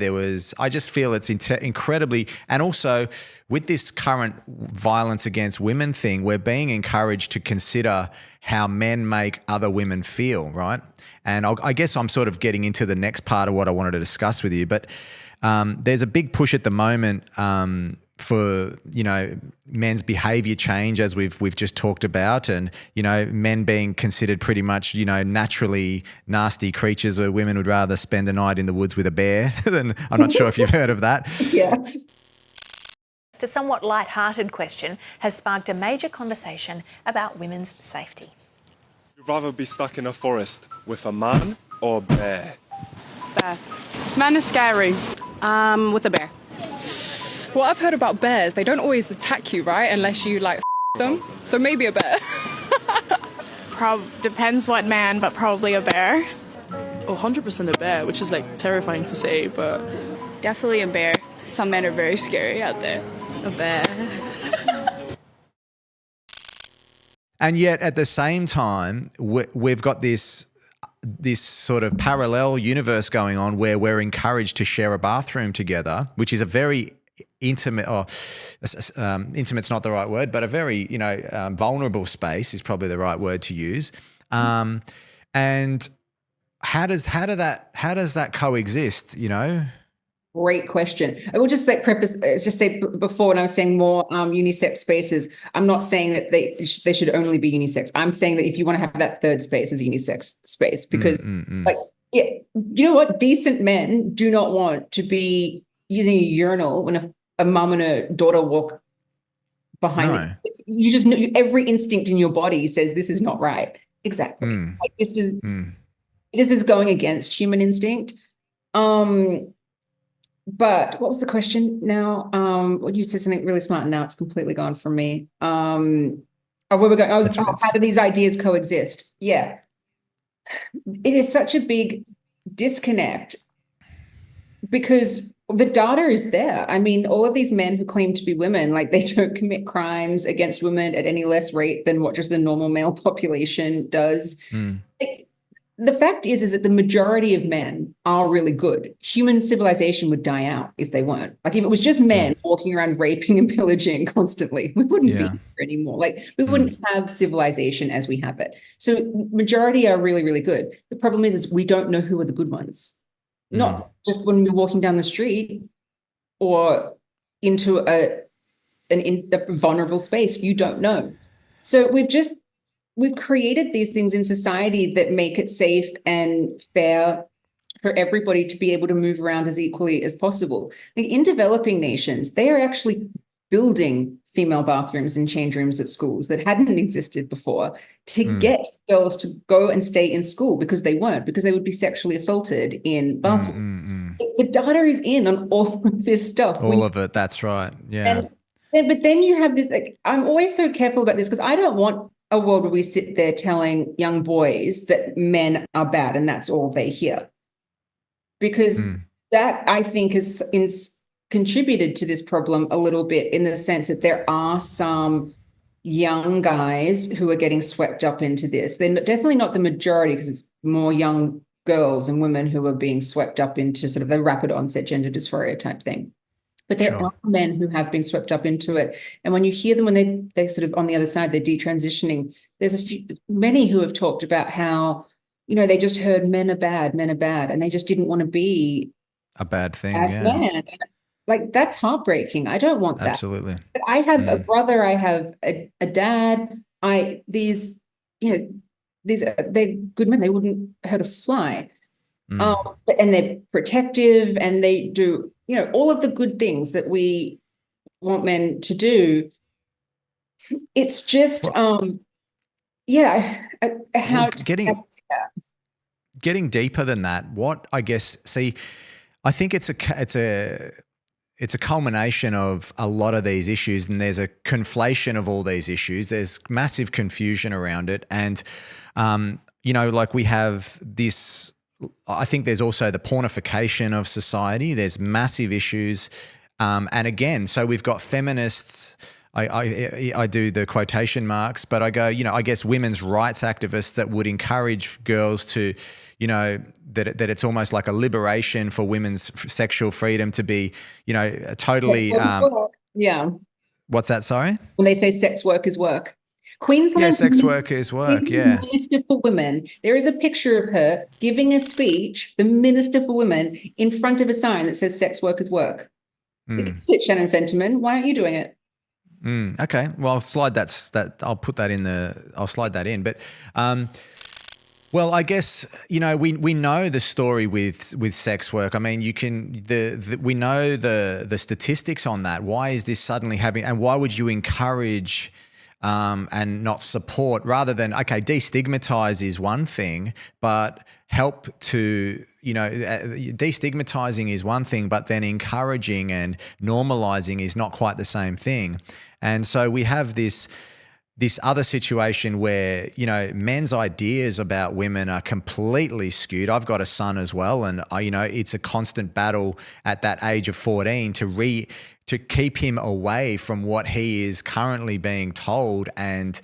I just feel it's incredibly, and also with this current violence against women thing, we're being encouraged to consider how men make other women feel, right? And I guess I'm sort of getting into the next part of what I wanted to discuss with you, but there's a big push at the moment for men's behaviour change, as we've just talked about, and men being considered pretty much naturally nasty creatures, where women would rather spend the night in the woods with a bear than. I'm not sure if you've heard of that. Yeah. A somewhat light-hearted question has sparked a major conversation about women's safety. rather be stuck in a forest with a man or a bear? Bear. Men are scary. With a bear. What I've heard about bears, they don't always attack you, right? Unless you like them. So maybe a bear. Depends what man, but probably a bear. Oh, 100% a bear, which is like terrifying to say, but Definitely a bear. Some men are very scary out there. a bear. And yet at the same time, we've got this sort of parallel universe going on where we're encouraged to share a bathroom together, which is a very intimate, or intimate's not the right word, but a very, vulnerable space is probably the right word to use. And how does that coexist, Great question. I will just say before, when I was saying more unisex spaces, I'm not saying that they should only be unisex. I'm saying that if you want to have that third space as a unisex space, because you know what? Decent men do not want to be using a urinal when a mum and a daughter walk behind them. You just know, every instinct in your body says this is not right. Exactly. Like this is going against human instinct. But what was the question now? Well, you said something really smart and now it's completely gone from me. Where we're going, how do these ideas coexist? Yeah. It is such a big disconnect because the data is there. I mean, all of these men who claim to be women, like they don't commit crimes against women at any less rate than what just the normal male population does. The fact is that the majority of men are really good. Human civilization would die out if they weren't. Like if it was just men walking around raping and pillaging constantly, we wouldn't be here anymore. Like we wouldn't have civilization as we have it. So majority are really, really good. The problem is we don't know who are the good ones. Not just when we're walking down the street or into a vulnerable space, you don't know. So we've created these things in society that make it safe and fair for everybody to be able to move around as equally as possible. Like in developing nations, they are actually building female bathrooms and change rooms at schools that hadn't existed before to get girls to go and stay in school because they would be sexually assaulted in bathrooms. The data is in on all of this stuff. All of it, that's right. Yeah. But then you have this, like, I'm always so careful about this because I don't want a world where we sit there telling young boys that men are bad and that's all they hear. Because that, I think, is contributed to this problem a little bit in the sense that there are some young guys who are getting swept up into this. They're definitely not the majority because it's more young girls and women who are being swept up into sort of the rapid onset gender dysphoria type thing. But there are men who have been swept up into it. And when you hear them, when they sort of on the other side, they're detransitioning, there's many who have talked about how, they just heard men are bad, and they just didn't want to be a bad thing. Man. Like that's heartbreaking. I don't want that. Absolutely. But I have a brother, I have a dad, they're good men, they wouldn't hurt a fly. And they're protective and they do, all of the good things that we want men to do. It's just, getting deeper than that. What I guess, I think it's a culmination of a lot of these issues, and there's a conflation of all these issues. There's massive confusion around it, and like we have this. I think there's also the pornification of society. There's massive issues. And again, so we've got feminists, I do the quotation marks, but I go, I guess women's rights activists that would encourage girls to, that it's almost like a liberation for women's sexual freedom to be, totally. Yeah. What's that? Sorry? When they say sex work is work. Queensland sex work is work, Minister for Women. There is a picture of her giving a speech, the Minister for Women, in front of a sign that says sex work is work. Sit, Shannon Fentiman. Why aren't you doing it? Okay. Well, I'll slide that. I'll put that in I'll slide that in. But, well, I guess, we know the story with sex work. I mean, we know the statistics on that. Why is this suddenly happening? And why would you encourage and not support, rather than, okay, destigmatize is one thing, but help to, destigmatizing is one thing, but then encouraging and normalizing is not quite the same thing. And so we have this other situation where, men's ideas about women are completely skewed. I've got a son as well, and it's a constant battle at that age of 14 to keep him away from what he is currently being told, and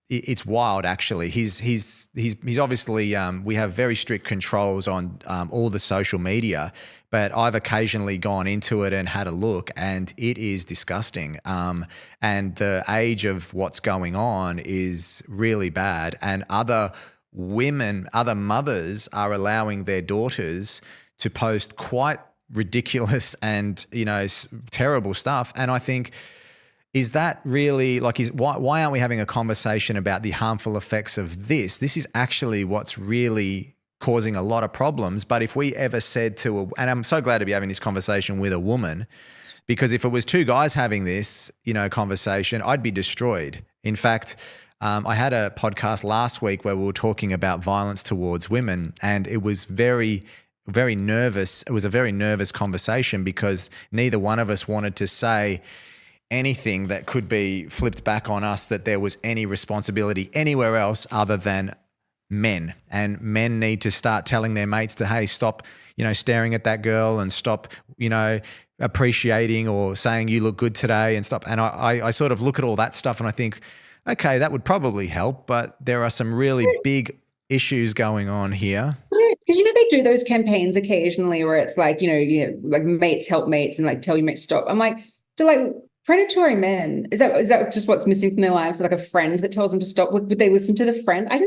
it's wild. Actually, he's obviously we have very strict controls on all the social media, but I've occasionally gone into it and had a look, and it is disgusting. And the age of what's going on is really bad, and other mothers are allowing their daughters to post quite ridiculous and terrible stuff. And I think, is that really why aren't we having a conversation about the harmful effects of this? This is actually what's really causing a lot of problems. But if we ever said and I'm so glad to be having this conversation with a woman, because if it was two guys having this conversation, I'd be destroyed. In fact, I had a podcast last week where we were talking about violence towards women, and it was very nervous. It was a very nervous conversation because neither one of us wanted to say anything that could be flipped back on us, that there was any responsibility anywhere else other than men. And men need to start telling their mates to, hey, stop, staring at that girl, and stop, appreciating or saying you look good today, and stop. And I sort of look at all that stuff and I think, okay, that would probably help, but there are some really big issues going on here. Because they do those campaigns occasionally where it's like, like mates help mates and like tell your mate to stop. I'm like, do like predatory men, is that just what's missing from their lives? Like a friend that tells them to stop? Would they listen to the friend? I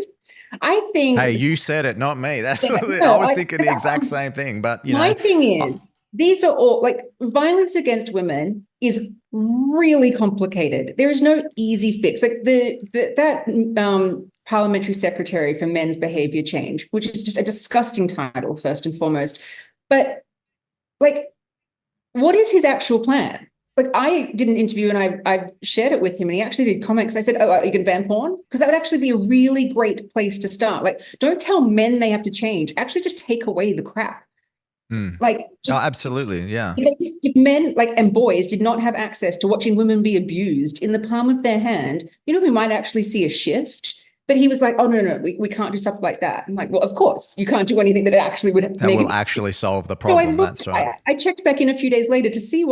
think. Hey, you said it, not me. That's I was thinking the exact same thing. But my thing is, these are all like violence against women is really complicated. There is no easy fix. Like that parliamentary secretary for men's behavior change, which is just a disgusting title, first and foremost. But like, what is his actual plan? Like, I did an interview and I shared it with him, and he actually did comment, because I said, oh, are you going to ban porn? Because that would actually be a really great place to start. Like, don't tell men they have to change. Actually just take away the crap. Like, absolutely. Yeah. If men and boys did not have access to watching women be abused in the palm of their hand, we might actually see a shift. But he was like, oh, no, we can't do stuff like that. I'm like, well, of course you can't do anything that actually would will actually solve the problem. So that's right. I checked back in a few days later to see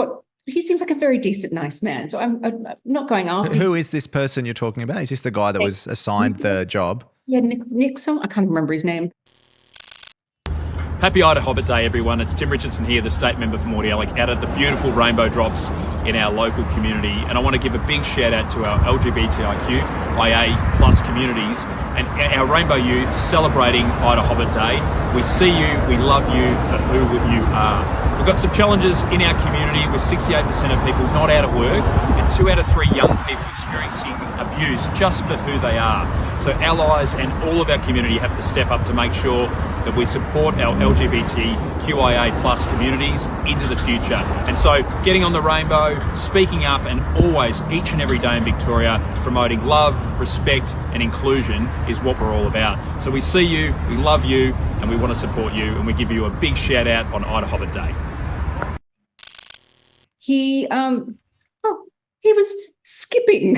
he seems like a very decent, nice man. So I'm not going after. Who is this person you're talking about? Is this the guy that was assigned the job? Yeah, Nick, I can't remember his name. Happy Ida Hobbit Day, everyone. It's Tim Richardson here, the state member for Mordialloc, out at the beautiful rainbow drops in our local community. And I want to give a big shout out to our LGBTIQ, IA plus communities and our rainbow youth celebrating Ida Hobbit Day. We see you, we love you for who you are. We've got some challenges in our community with 68% of people not out at work and 2 out of 3 young people experiencing abuse just for who they are. So allies and all of our community have to step up to make sure that we support our LGBTQIA plus communities into the future. And so getting on the rainbow, speaking up, and always, each and every day in Victoria, promoting love, respect and inclusion is what we're all about. So we see you, we love you, and we want to support you, and we give you a big shout out on Ida Hobbit Day. He was skipping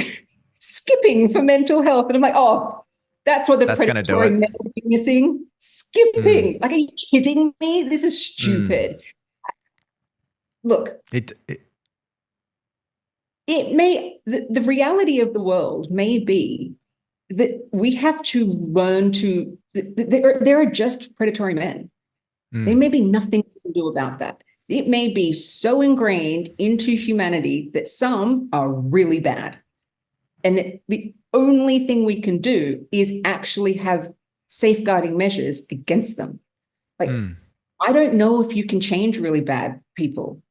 for mental health. And I'm like, oh, that's what that's predatory men are missing. Skipping. Like, are you kidding me? This is stupid. Look, the reality of the world may be that we have to learn to, there are just predatory men. There may be nothing we can do about that. It may be so ingrained into humanity that some are really bad. And that the only thing we can do is actually have safeguarding measures against them. Like, I don't know if you can change really bad people.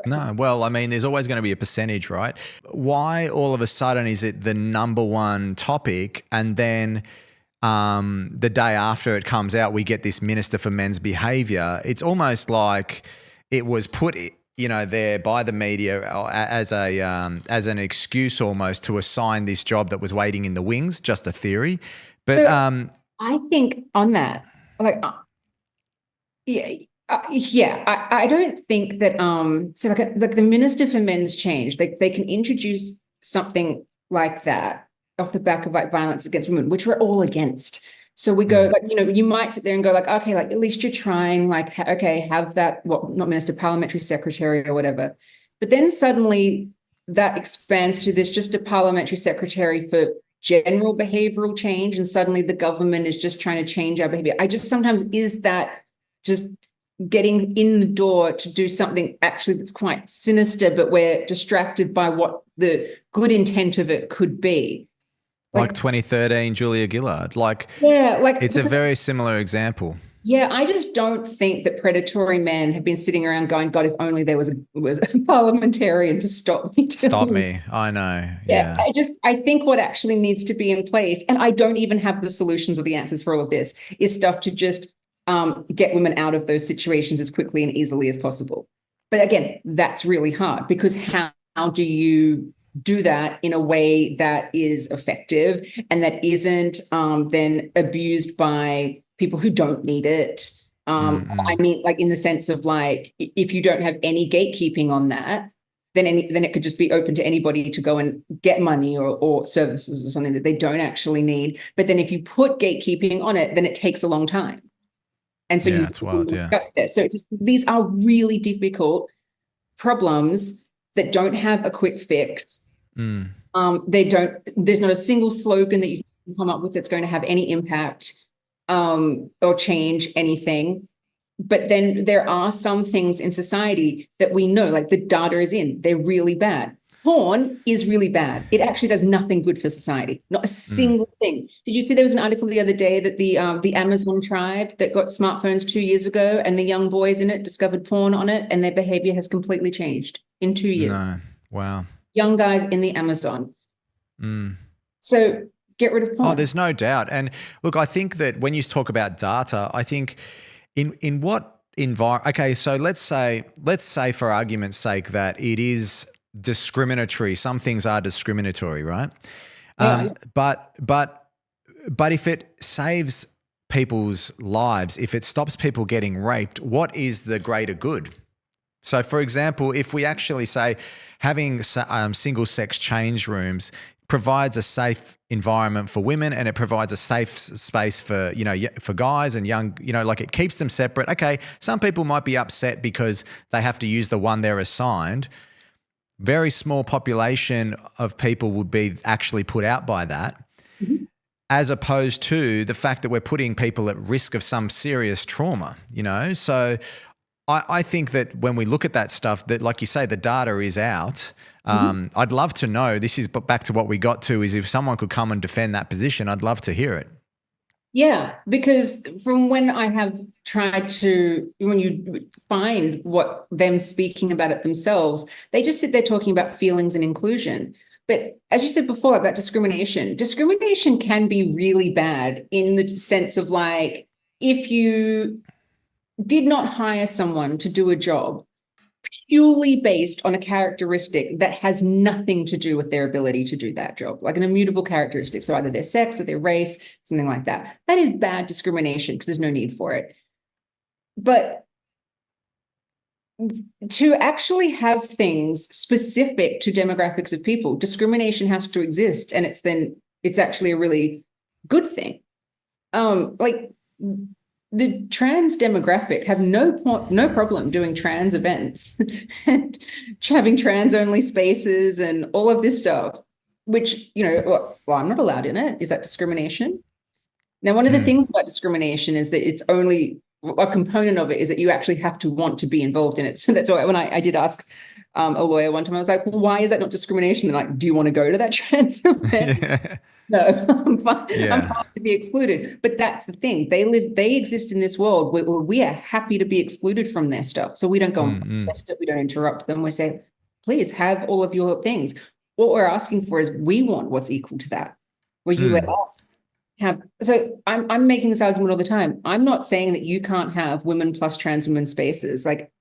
No, well, I mean, there's always going to be a percentage, right? Why all of a sudden is it the number one topic, and then the day after it comes out, we get this Minister for Men's Behaviour? It's almost like it was put there by the media as an excuse almost to assign this job that was waiting in the wings, just a theory. But so I think on that, like, I don't think that so like the Minister for Men's Change, they can introduce something like that off the back of like violence against women, which we're all against. So we go like, you might sit there and go like, okay, like at least you're trying, like, okay, have that, not minister, parliamentary secretary or whatever. But then suddenly that expands to there's just a parliamentary secretary for general behavioral change. And suddenly the government is just trying to change our behavior. I just sometimes, is that just getting in the door to do something actually that's quite sinister, but we're distracted by what the good intent of it could be. Like 2013 Julia Gillard. It's a very similar example. Yeah, I just don't think that predatory men have been sitting around going, God, if only there was a parliamentarian to stop me. Stop me. I know. Yeah. I think what actually needs to be in place, and I don't even have the solutions or the answers for all of this, is stuff to just get women out of those situations as quickly and easily as possible. But again, that's really hard because how do you do that in a way that is effective and that isn't then abused by people who don't need it? I mean, like in the sense of like, if you don't have any gatekeeping on that, then it could just be open to anybody to go and get money or services or something that they don't actually need. But then if you put gatekeeping on it, then it takes a long time. And so it's wild, there. So these are really difficult problems that don't have a quick fix. There's not a single slogan that you can come up with that's going to have any impact or change anything. But then there are some things in society that we know, like the data is in, they're really bad. Porn is really bad. It actually does nothing good for society, not a single thing. Did you see there was an article the other day that the Amazon tribe that got smartphones 2 years ago and the young boys in it discovered porn on it and their behavior has completely changed in 2 years? No. Wow. Young guys in the Amazon. So get rid of porn. Oh, there's no doubt. And look, I think that when you talk about data, I think in what environment, okay, so let's say for argument's sake that it is discriminatory. Some things are discriminatory, right? But if it saves people's lives, if it stops people getting raped, what is the greater good? So, for example, if we actually say having single-sex change rooms provides a safe environment for women and it provides a safe space for, for guys and young, like it keeps them separate. Okay, some people might be upset because they have to use the one they're assigned. Very small population of people would be actually put out by that, as opposed to the fact that we're putting people at risk of some serious trauma, So I think that when we look at that stuff, that like you say, the data is out. I'd love to know, this is back to what we got to, is if someone could come and defend that position, I'd love to hear it. Yeah, because from when I have tried to, when you find what them speaking about it themselves, they just sit there talking about feelings and inclusion. But as you said before about discrimination can be really bad in the sense of like, if you did not hire someone to do a job purely based on a characteristic that has nothing to do with their ability to do that job, like an immutable characteristic. So either their sex or their race, something like that. That is bad discrimination because there's no need for it. But to actually have things specific to demographics of people, discrimination has to exist. And it's actually a really good thing. Like the trans demographic have no problem doing trans events and having trans only spaces and all of this stuff, which, I'm not allowed in it. Is that discrimination? Now, one of the things about discrimination is that it's only a component of it is that you actually have to want to be involved in it. So that's why when I did ask a lawyer one time, I was like, well, why is that not discrimination? And like, do you want to go to that trans event? Yeah. No, I'm fine. Yeah. I'm fine to be excluded. But that's the thing. They exist in this world where we are happy to be excluded from their stuff. So we don't go and test it. We don't interrupt them. We say, please have all of your things. What we're asking for is we want what's equal to that, where you let us have. So I'm making this argument all the time. I'm not saying that you can't have women plus trans women spaces. Like,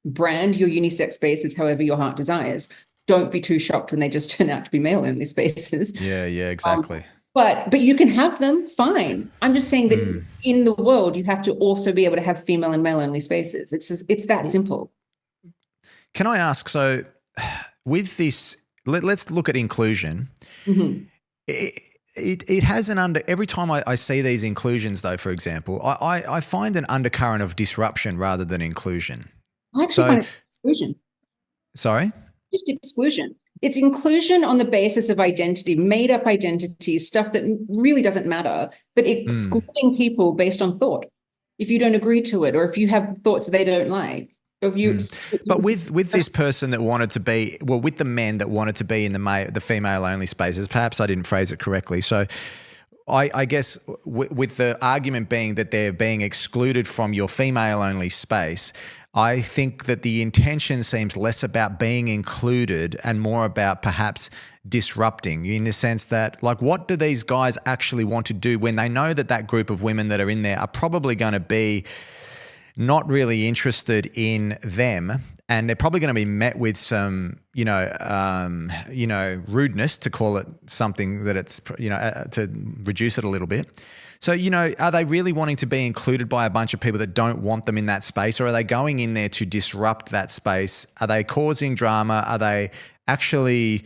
brand your unisex spaces however your heart desires. Don't be too shocked when they just turn out to be male-only spaces. Yeah, exactly. But you can have them, fine. I'm just saying that in the world, you have to also be able to have female and male-only spaces. It's that simple. Can I ask, so with this, let's look at inclusion. Mm-hmm. It has every time I see these inclusions though, for example, I find an undercurrent of disruption rather than inclusion. I actually find it exclusion. Sorry? Just exclusion. It's inclusion on the basis of identity, made up identity, stuff that really doesn't matter, but excluding people based on thought. If you don't agree to it, or if you have thoughts they don't like. But with this person that wanted to be, well, with the men that wanted to be in the female only spaces, perhaps I didn't phrase it correctly. So I guess with the argument being that they're being excluded from your female only space, I think that the intention seems less about being included and more about perhaps disrupting, in the sense that, like, what do these guys actually want to do when they know that group of women that are in there are probably going to be not really interested in them, and they're probably going to be met with some, rudeness, to call it something that it's, to reduce it a little bit. So, are they really wanting to be included by a bunch of people that don't want them in that space, or are they going in there to disrupt that space? Are they causing drama? Are they actually...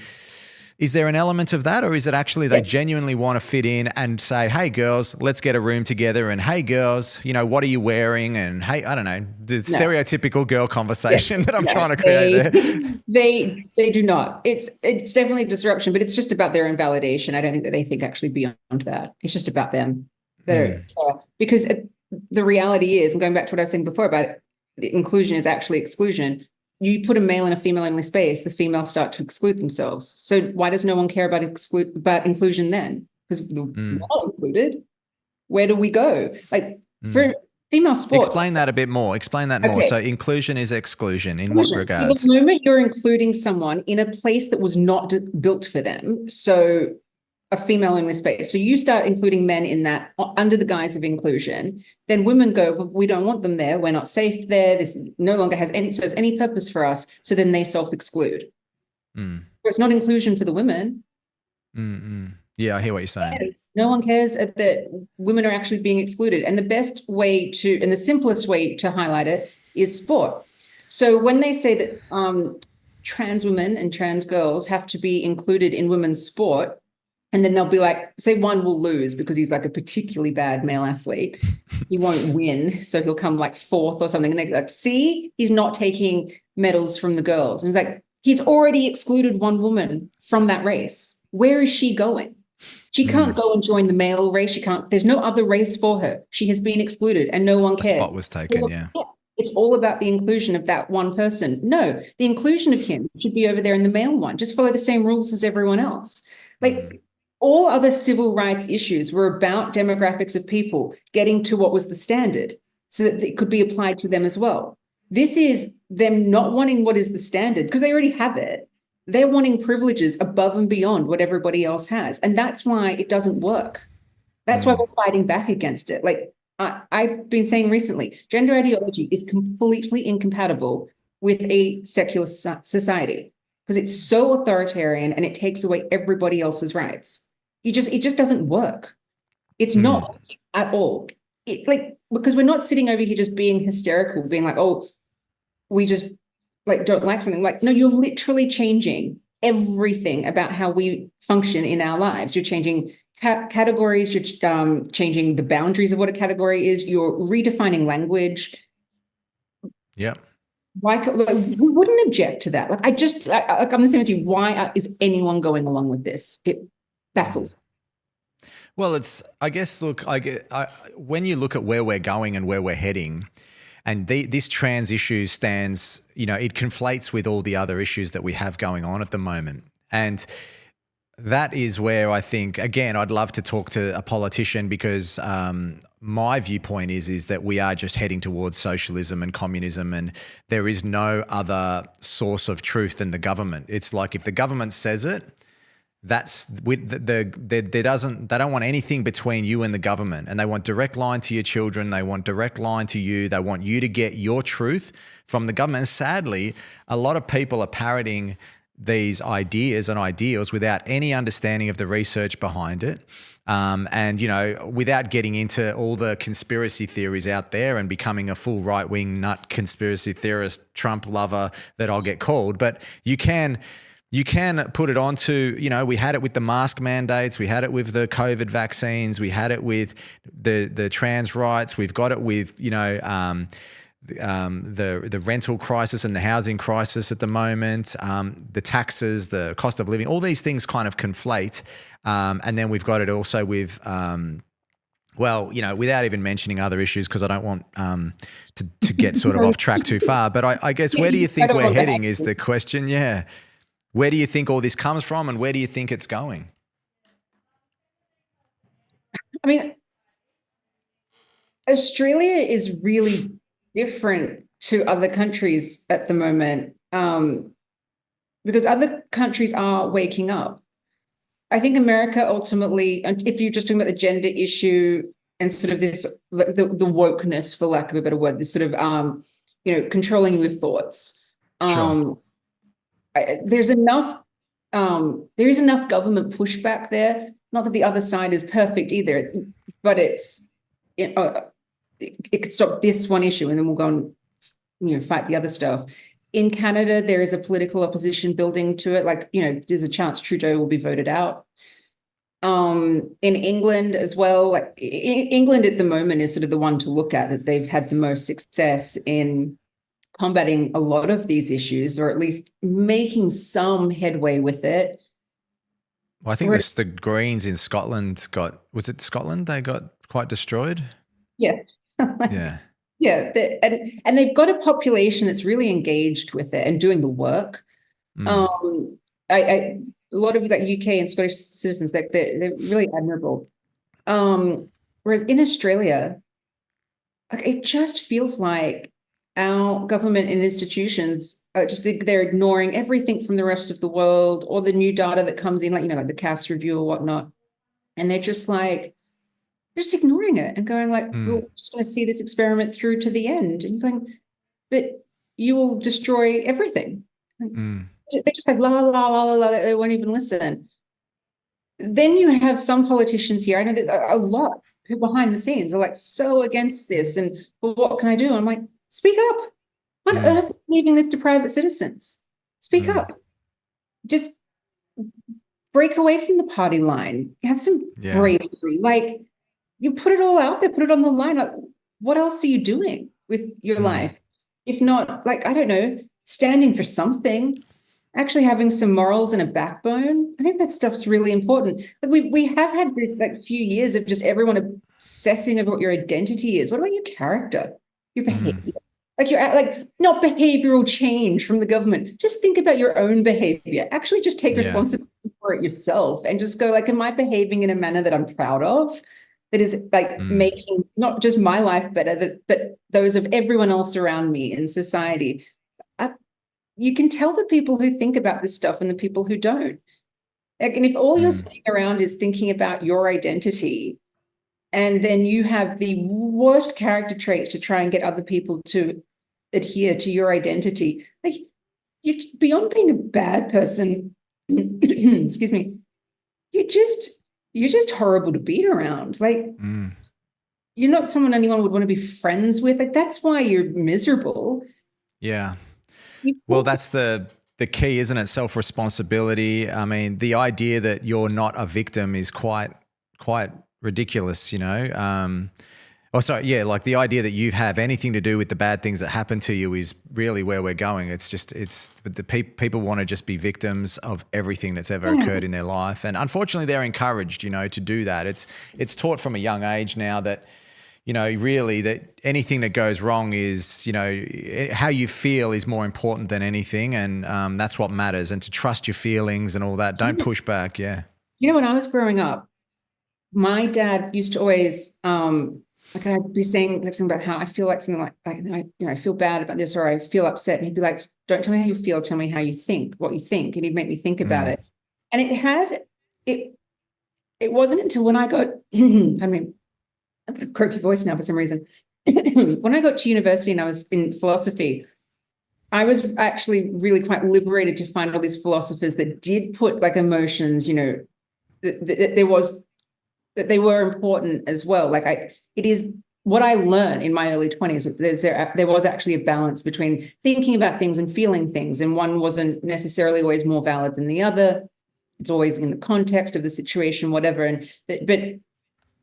Is there an element of that, or is it actually they genuinely want to fit in and say, hey, girls, let's get a room together, and hey, girls, what are you wearing? And hey, I don't know, the stereotypical girl conversation that I'm trying to create there. They do not. It's definitely disruption, but it's just about their invalidation. I don't think that they think actually beyond that. It's just about them. Because the reality is, and going back to what I was saying before about it, the inclusion is actually exclusion. You put a male in a female-only space, the females start to exclude themselves. So why does no one care about inclusion then? Because we're not included. Where do we go? Like for female sports. Explain that a bit more. Explain that more. So inclusion is exclusion. In what regards? So the moment you're including someone in a place that was not built for them, so a female-only space. So you start including men in that under the guise of inclusion. Then women go, well, we don't want them there. We're not safe there. This no longer serves any purpose for us. So then they self-exclude. So it's not inclusion for the women. Yeah, I hear what you're saying. No one cares that women are actually being excluded. And the best way and the simplest way to highlight it is sport. So when they say that trans women and trans girls have to be included in women's sport, and then they'll be like, say one will lose because he's like a particularly bad male athlete. He won't win. So he'll come like fourth or something. And they're like, see, he's not taking medals from the girls. And it's like, he's already excluded one woman from that race. Where is she going? She can't go and join the male race. She can't, there's no other race for her. She has been excluded and no one cares. A spot was taken, yeah. It's all about the inclusion of that one person. No, the inclusion of him should be over there in the male one. Just follow the same rules as everyone else. Like, all other civil rights issues were about demographics of people getting to what was the standard so that it could be applied to them as well. This is them not wanting what is the standard because they already have it. They're wanting privileges above and beyond what everybody else has. And that's why it doesn't work. That's why we're fighting back against it. Like I've been saying recently, gender ideology is completely incompatible with a secular society because it's so authoritarian and it takes away everybody else's rights. It just doesn't work. It's not working at all. Because we're not sitting over here just being hysterical, being like, oh, we just don't like something. Like, no, you're literally changing everything about how we function in our lives. You're changing categories. You're changing the boundaries of what a category is. You're redefining language. Yep. Why we wouldn't object to that? I'm the same as you. Why is anyone going along with this? It baffles. Well, when you look at where we're going and where we're heading, and this trans issue stands, it conflates with all the other issues that we have going on at the moment. And that is where I think, again, I'd love to talk to a politician because my viewpoint is that we are just heading towards socialism and communism, and there is no other source of truth than the government. It's like if the government says it, that's with they don't want anything between you and the government, and they want direct line to your children. They want direct line to you. They want you to get your truth from the government. And sadly, a lot of people are parroting these ideas and ideals without any understanding of the research behind it. And, you know, without getting into all the conspiracy theories out there and becoming a full right-wing nut conspiracy theorist, Trump lover that I'll get called. But you can put it onto, you know, we had it with the mask mandates, we had it with the COVID vaccines, we had it with the trans rights, we've got it with, you know, the rental crisis and the housing crisis at the moment, the taxes, the cost of living, all these things kind of conflate. And then we've got it also with, well, you know, without even mentioning other issues, because I don't want to get sort of off track too far. But I guess where do you think we're heading is the question. Yeah. Where do you think all this comes from, and where do you think it's going? I mean, Australia is really different to other countries at the moment, because other countries are waking up. I think America ultimately, and if you're just talking about the gender issue and sort of this, the wokeness, for lack of a better word, this sort of, you know, controlling your thoughts. Sure. There is enough government pushback there. Not that the other side is perfect either, but it could stop this one issue, and then we'll go and, you know, fight the other stuff. In Canada, there is a political opposition building to it. Like, you know, there's a chance Trudeau will be voted out. In England as well, like England at the moment is sort of the one to look at, that they've had the most success in combating a lot of these issues, or at least making some headway with it. Well, I think the Greens in Scotland was it Scotland? They got quite destroyed. Yeah. Yeah. Yeah. And they've got a population that's really engaged with it and doing the work. A lot of like UK and Scottish citizens, like they're really admirable. Whereas in Australia, like, it just feels like our government and institutions are they're ignoring everything from the rest of the world, or the new data that comes in, like, you know, like the Cass review or whatnot. And they're just ignoring it and going like, we're just going to see this experiment through to the end. And going, but you will destroy everything. They're just like, la, la, la, la, la, they won't even listen. Then you have some politicians here, I know there's a lot who behind the scenes are like so against this, and, well, what can I do? I'm like, speak up. On earth are you leaving this to private citizens? Speak up. Just break away from the party line. Have some bravery. Like, you put it all out there, put it on the line. Like, what else are you doing with your life? If not, like, I don't know, standing for something, actually having some morals and a backbone. I think that stuff's really important. Like, we have had this like few years of just everyone obsessing over what your identity is. What about your character, your behavior? Like, you're like, not behavioral change from the government. Just think about your own behavior. Actually just take responsibility for it yourself, and just go like, am I behaving in a manner that I'm proud of? That is like making not just my life better, but those of everyone else around me in society. You can tell the people who think about this stuff and the people who don't. Like, and if all you're sitting around is thinking about your identity, and then you have the worst character traits to try and get other people to adhere to your identity, like, you're beyond being a bad person. Excuse me. You're just horrible to be around. Like, you're not someone anyone would want to be friends with. Like, that's why you're miserable. Yeah. Well, that's the key, isn't it? Self-responsibility. I mean, the idea that you're not a victim is quite ridiculous, you know. Like the idea that you have anything to do with the bad things that happen to you is really where we're going. But the people want to just be victims of everything that's ever occurred in their life, and unfortunately, they're encouraged, you know, to do that. It's taught from a young age now that, you know, really that anything that goes wrong is, you know, how you feel is more important than anything, and that's what matters. And to trust your feelings and all that. Don't push back. Yeah. You know, when I was growing up, my dad used to always, like, I'd be saying like something about how I feel like something like you know, I feel bad about this, or I feel upset, and he'd be like, "Don't tell me how you feel. Tell me how you think, what you think," and he'd make me think about it. And it had it wasn't until when I got, I mean, I've got a croaky voice now for some reason. When I got to university and I was in philosophy, I was actually really quite liberated to find all these philosophers that did put like emotions, you know, that they were important as well. Like it is what I learned in my early 20s. There was actually a balance between thinking about things and feeling things, and one wasn't necessarily always more valid than the other. It's always in the context of the situation, whatever. But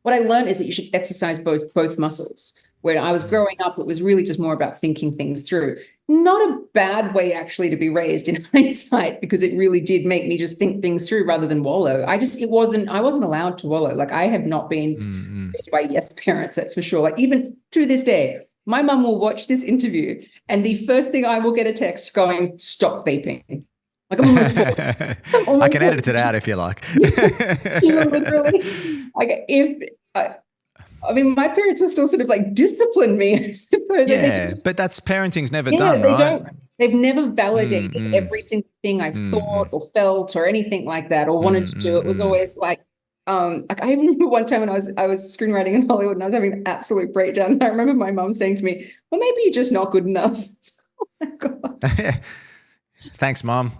what I learned is that you should exercise both muscles. When I was growing up, it was really just more about thinking things through. Not a bad way actually to be raised in hindsight, because it really did make me just think things through rather than wallow. I wasn't allowed to wallow. Like, I have not been raised by yes parents, that's for sure. Like, even to this day, my mum will watch this interview and the first thing I will get a text going, stop vaping. Like, I'm almost 40. I can edit it out if you like. You know, literally, like, I mean, my parents will still sort of like discipline me, I suppose. Yeah, but that's parenting's never done, they right? don't. They've never validated every single thing I've thought or felt or anything like that or wanted to do. It was always like I even remember one time when I was screenwriting in Hollywood and I was having an absolute breakdown. I remember my mum saying to me, well, maybe you're just not good enough. Oh my God. Thanks, Mom.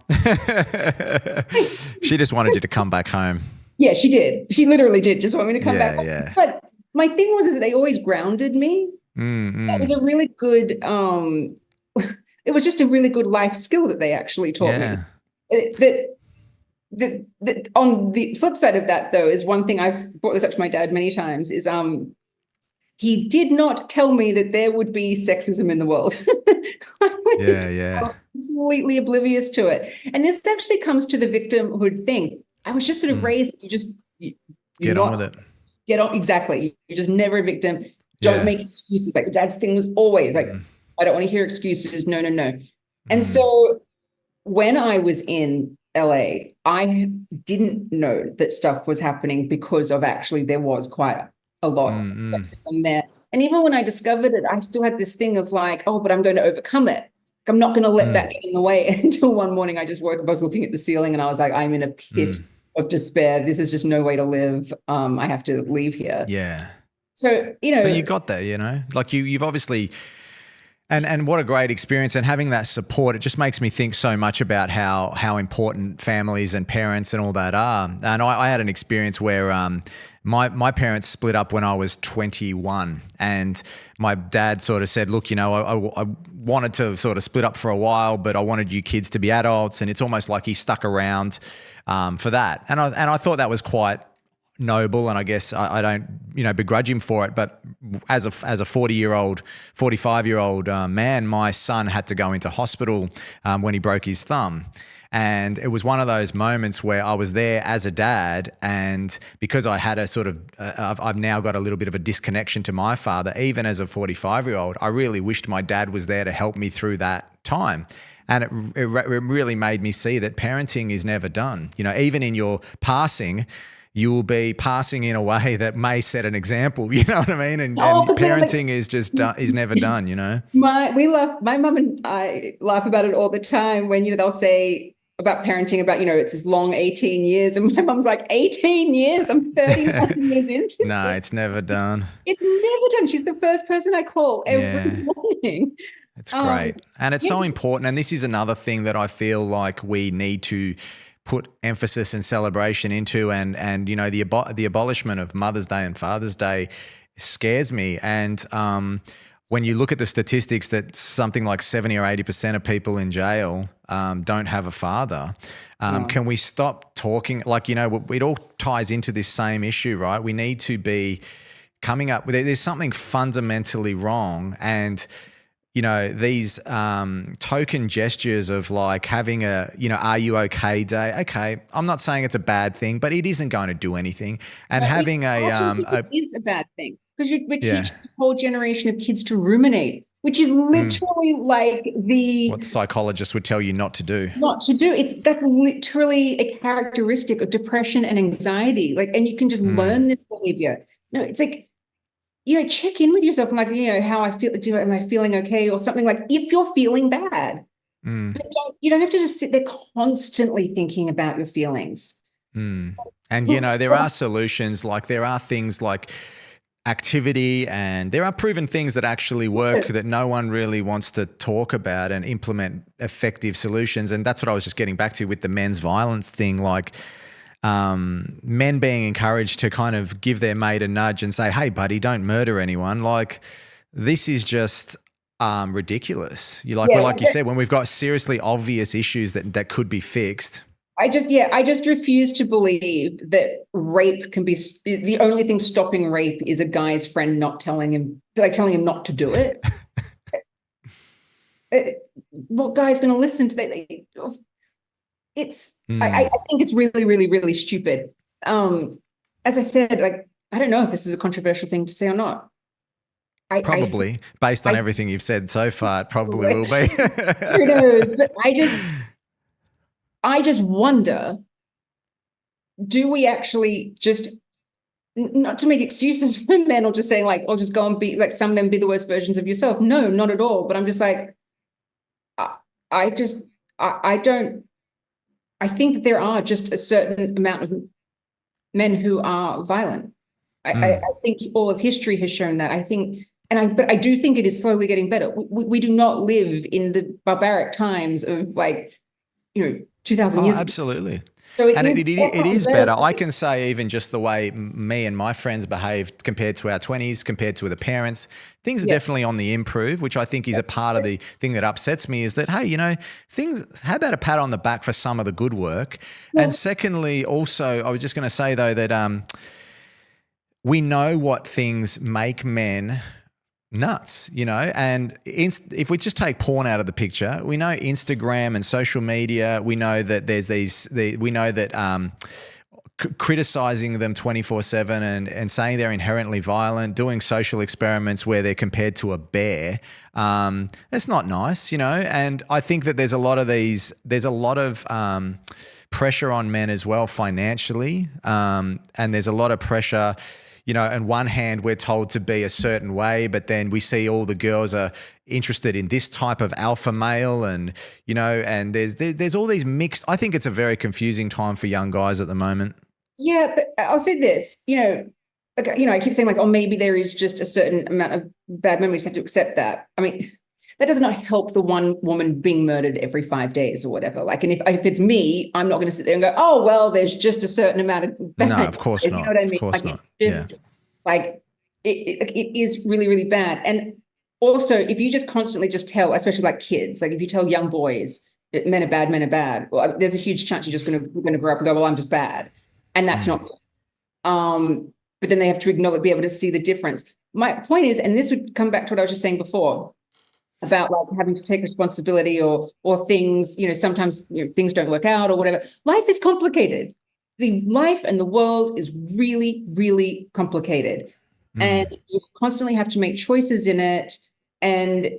She just wanted you to come back home. Yeah, she did. She literally did just want me to come back home. Yeah. But my thing was that they always grounded me. That was a really good, it was just a really good life skill that they actually taught me. That on the flip side of that, though, is one thing I've brought this up to my dad many times, is he did not tell me that there would be sexism in the world. Completely oblivious to it. And this actually comes to the victimhood thing. I was just sort of raised, you get on with it. Get on, exactly. You're just never a victim. Don't make excuses. Like, dad's thing was always like, I don't want to hear excuses. No. And so when I was in LA, I didn't know that stuff was happening because of actually there was quite a lot of sexism there. And even when I discovered it, I still had this thing of like, oh, but I'm going to overcome it. I'm not going to let that get in the way. Until one morning I just woke up, I was looking at the ceiling and I was like, I'm in a pit of despair. This is just no way to live. I have to leave here. Yeah. So, you know. But you got there, you know, like you've obviously, and what a great experience, and having that support, it just makes me think so much about how important families and parents and all that are. And I had an experience where my parents split up when I was 21, and my dad sort of said, look, you know, I wanted to sort of split up for a while, but I wanted you kids to be adults. And it's almost like he stuck around for that. And I thought that was quite noble, and I guess I don't, you know, begrudge him for it. But as a 45-year-old man, my son had to go into hospital when he broke his thumb. And it was one of those moments where I was there as a dad, and because I had a sort of, I've now got a little bit of a disconnection to my father, even as a 45-year-old, I really wished my dad was there to help me through that time. And it really made me see that parenting is never done. You know, even in your passing, you will be passing in a way that may set an example, you know what I mean? And parenting is just is never done, you know? My mum and I laugh about it all the time when, you know, they'll say about parenting, about, you know, it's this long 18 years. And my mum's like, 18 years? I'm 39 years into it. No, it's never done. It's never done. She's the first person I call every morning. It's great. And it's so important. And this is another thing that I feel like we need to put emphasis and celebration into, and you know, the abolishment of Mother's Day and Father's Day scares me. And when you look at the statistics that something like 70 or 80% of people in jail don't have a father, can we stop talking? Like, you know, it all ties into this same issue, right? We need to be coming up with, there's something fundamentally wrong. And you know, these token gestures of like having a, you know, are you okay day? Okay, I'm not saying it's a bad thing, but it isn't going to do anything. And having it is a bad thing, because we're teaching a whole generation of kids to ruminate, which is literally like what the psychologists would tell you not to do. That's literally a characteristic of depression and anxiety. Like, and you can just learn this behavior. No, it's like, you know, check in with yourself and like, you know, how I feel, am I feeling okay or something, like if you're feeling bad. But you don't have to just sit there constantly thinking about your feelings. And, you know, there are solutions, like there are things like activity, and there are proven things that actually work that no one really wants to talk about and implement effective solutions. And that's what I was just getting back to with the men's violence thing, like men being encouraged to kind of give their mate a nudge and say, hey, buddy, don't murder anyone. Like, this is just ridiculous. Like you said, when we've got seriously obvious issues that could be fixed. I just refuse to believe that rape can be the only thing stopping rape is a guy's friend not telling him not to do it. What guy's going to listen to that? I think it's really, really, really stupid. As I said, like, I don't know if this is a controversial thing to say or not. Probably, based on everything you've said so far, it probably will be. Who knows? But I just wonder, do we actually just, not to make excuses for men or just saying like, oh, just go and be like, some men be the worst versions of yourself. No, not at all. But I'm just like, I think that there are just a certain amount of men who are violent. I think all of history has shown that. But I do think it is slowly getting better. We do not live in the barbaric times of 2,000 years ago. Absolutely. So it is better. I can say even just the way me and my friends behaved compared to our 20s, compared to the parents, things are definitely on the improve, which I think is a part of the thing that upsets me is that, hey, how about a pat on the back for some of the good work? Yeah. And secondly, also, I was just going to say though that we know what things make men nuts, and if we just take porn out of the picture, we know Instagram and social media, we know that there's criticizing them 24/7 and saying they're inherently violent, doing social experiments where they're compared to a bear. That's not nice, and I think that there's a lot of pressure on men as well financially, and there's a lot of pressure. On one hand, we're told to be a certain way, but then we see all the girls are interested in this type of alpha male, and and there's all these mixed. I think it's a very confusing time for young guys at the moment. Yeah, but I'll say this, I keep saying like, oh, maybe there is just a certain amount of bad memories. Have to accept that. I mean, that does not help the one woman being murdered every 5 days or whatever. Like, and if it's me, I'm not going to sit there and go, oh, well, there's just a certain amount of bad. No, of course not. You know what I mean? Of course like, not. It's just like, it is really, really bad. And also, if you just constantly just tell, especially like kids, like if you tell young boys, men are bad, well, there's a huge chance you're going to grow up and go, well, I'm just bad. And that's not good. But then they have to be able to see the difference. My point is, and this would come back to what I was just saying before, about like having to take responsibility or things, sometimes things don't work out or whatever. Life is complicated. The life and the world is really, really complicated. And you constantly have to make choices in it. And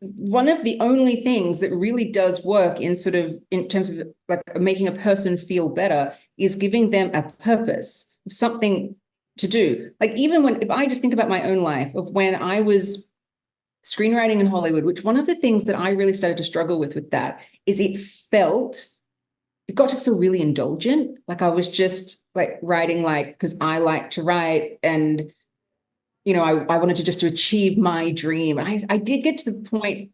one of the only things that really does work in terms of like making a person feel better is giving them a purpose, something to do. Like if I just think about my own life of when I was screenwriting in Hollywood, which one of the things that I really started to struggle with that is it got to feel really indulgent. Like I was just like writing because I like to write and, I wanted to achieve my dream. And I did get to the point,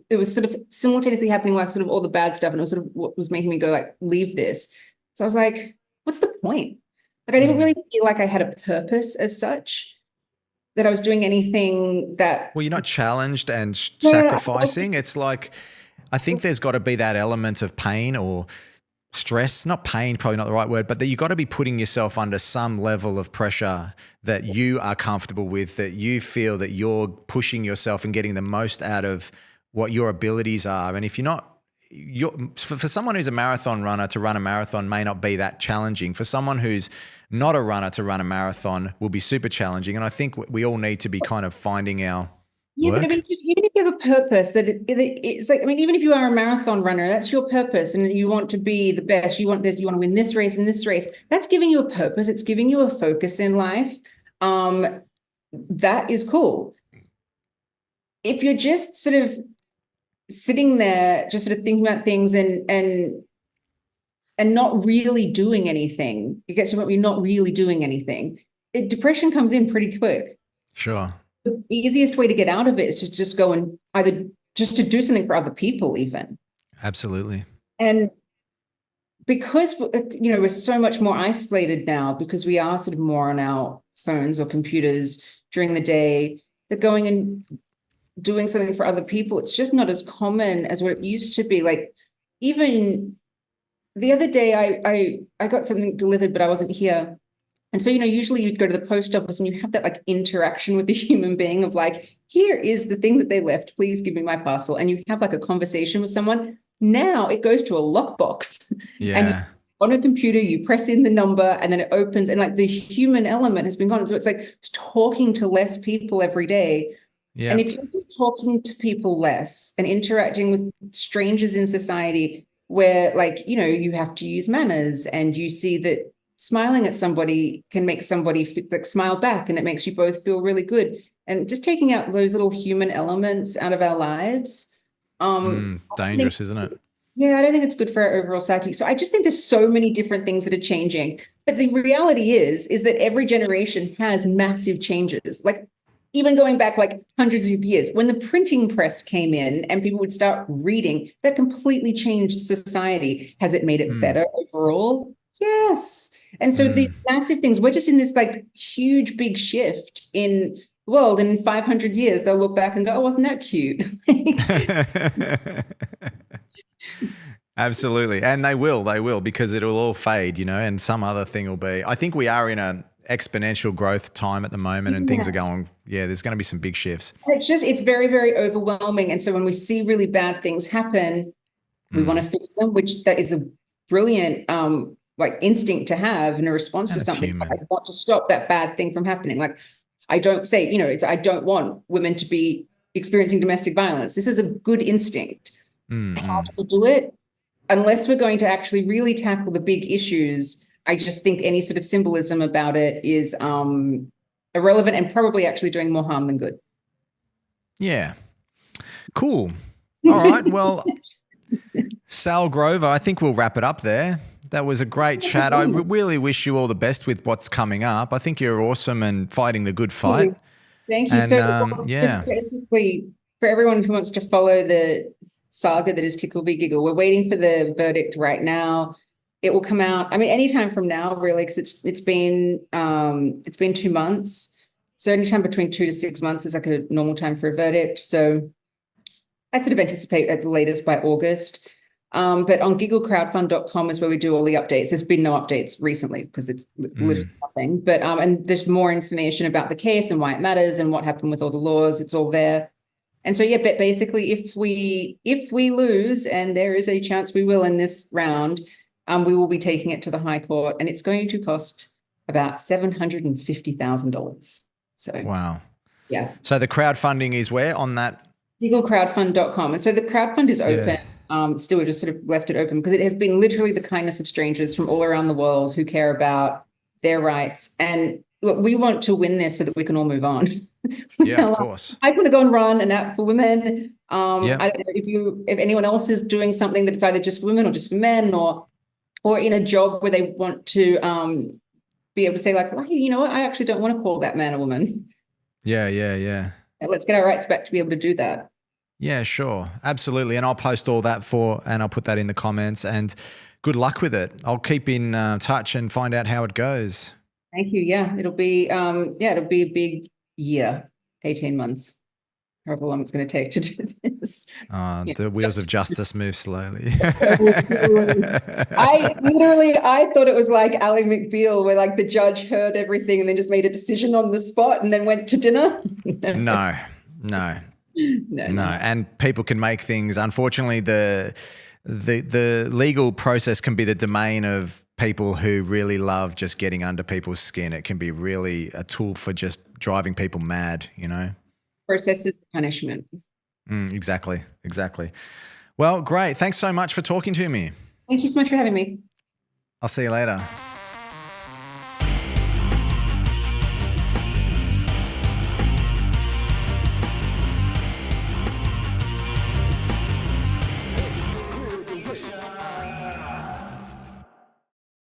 it was sort of simultaneously happening while sort of all the bad stuff. And it was sort of what was making me go like, leave this. So I was like, what's the point? Like, I didn't really feel like I had a purpose as such, that I was doing anything that... Well, you're not challenged and sacrificing. It's like, I think there's got to be that element of pain or stress, not pain, probably not the right word, but that you've got to be putting yourself under some level of pressure that you are comfortable with, that you feel that you're pushing yourself and getting the most out of what your abilities are. And if you're not, for someone who's a marathon runner, to run a marathon may not be that challenging. For someone who's not a runner, to run a marathon will be super challenging. And I think we all need to be kind of finding our work. But I mean, even if you have a purpose, it's like, I mean, even if you are a marathon runner, that's your purpose, and you want to be the best. You want this. You want to win this race and this race. That's giving you a purpose. It's giving you a focus in life. That is cool. If you're just sort of sitting there, just sort of thinking about things and and not really doing anything, it gets to the point where you're not really doing anything, depression comes in pretty quick. Sure. The easiest way to get out of it is to just go and either just to do something for other people even. Absolutely. And because, you know, we're so much more isolated now because we are sort of more on our phones or computers during the day, that going and doing something for other people, it's just not as common as what it used to be. Like even the other day, I got something delivered, but I wasn't here. And so, you know, usually you'd go to the post office and you have that like interaction with the human being of like, here is the thing that they left, please give me my parcel. And you have like a conversation with someone. Now it goes to a lockbox. Yeah. And on a computer, you press in the number and then it opens, and like the human element has been gone. So it's like talking to less people every day. Yeah. And if you're just talking to people less and interacting with strangers in society where, like, you know, you have to use manners, and you see that smiling at somebody can make somebody like smile back, and it makes you both feel really good. And just taking out those little human elements out of our lives. Dangerous, isn't it? Yeah, I don't think it's good for our overall psyche. So I just think there's so many different things that are changing. But the reality is that every generation has massive changes. Like even going back like hundreds of years, when the printing press came in and people would start reading, that completely changed society. Has it made it better overall? Yes. And so these massive things, we're just in this like huge, big shift in the world. And in 500 years, they'll look back and go, oh, wasn't that cute? Absolutely. And they will, because it'll all fade, you know, and some other thing will be. I think we are in an exponential growth time at the moment, and things are going, there's going to be some big shifts. It's very, very overwhelming. And so when we see really bad things happen, we want to fix them, which that is a brilliant like instinct to have in a response to something. Human. I want to stop that bad thing from happening. Like I don't say, you know, I don't want women to be experiencing domestic violence. This is a good instinct. How do we do it? Unless we're going to actually really tackle the big issues, I just think any sort of symbolism about it is irrelevant and probably actually doing more harm than good. Yeah. Cool. All right. Well, Sall Grover, I think we'll wrap it up there. That was a great chat. I really wish you all the best with what's coming up. I think you're awesome and fighting the good fight. Thank you. And, Just basically for everyone who wants to follow the saga that is Tickle v Giggle, we're waiting for the verdict right now. It will come out, I mean, anytime from now, really, because it's been 2 months. So anytime between 2 to 6 months is like a normal time for a verdict. So I'd sort of anticipate at the latest by August. But on gigglecrowdfund.com is where we do all the updates. There's been no updates recently because it's literally nothing. But and there's more information about the case and why it matters and what happened with all the laws. It's all there. And so, yeah, but basically if we lose, and there is a chance we will in this round, we will be taking it to the High Court, and it's going to cost about $750,000. So wow. Yeah. So the crowdfunding is where on that? Gigglecrowdfund.com. And so the crowdfund is open. Still, we just sort of left it open because it has been literally the kindness of strangers from all around the world who care about their rights. And look, we want to win this so that we can all move on. Yeah, of course. I just want to go and run an app for women. I don't know if anyone else is doing something that it's either just for women or just for men, or in a job where they want to be able to say like, hey, you know what? I actually don't want to call that man a woman. Yeah. Let's get our rights back to be able to do that. Yeah, sure. Absolutely. And I'll post all that and I'll put that in the comments, and good luck with it. I'll keep in touch and find out how it goes. Thank you. Yeah, it'll be a big year, 18 months, however long it's going to take to do this. The wheels of justice move slowly. I thought it was like Ally McBeal, where like the judge heard everything and then just made a decision on the spot and then went to dinner. No. And people can make things, unfortunately, the legal process can be the domain of people who really love just getting under people's skin. It can be really a tool for just driving people mad, you know? Process is the punishment. Exactly. Well, great. Thanks so much for talking to me. Thank you so much for having me. I'll see you later.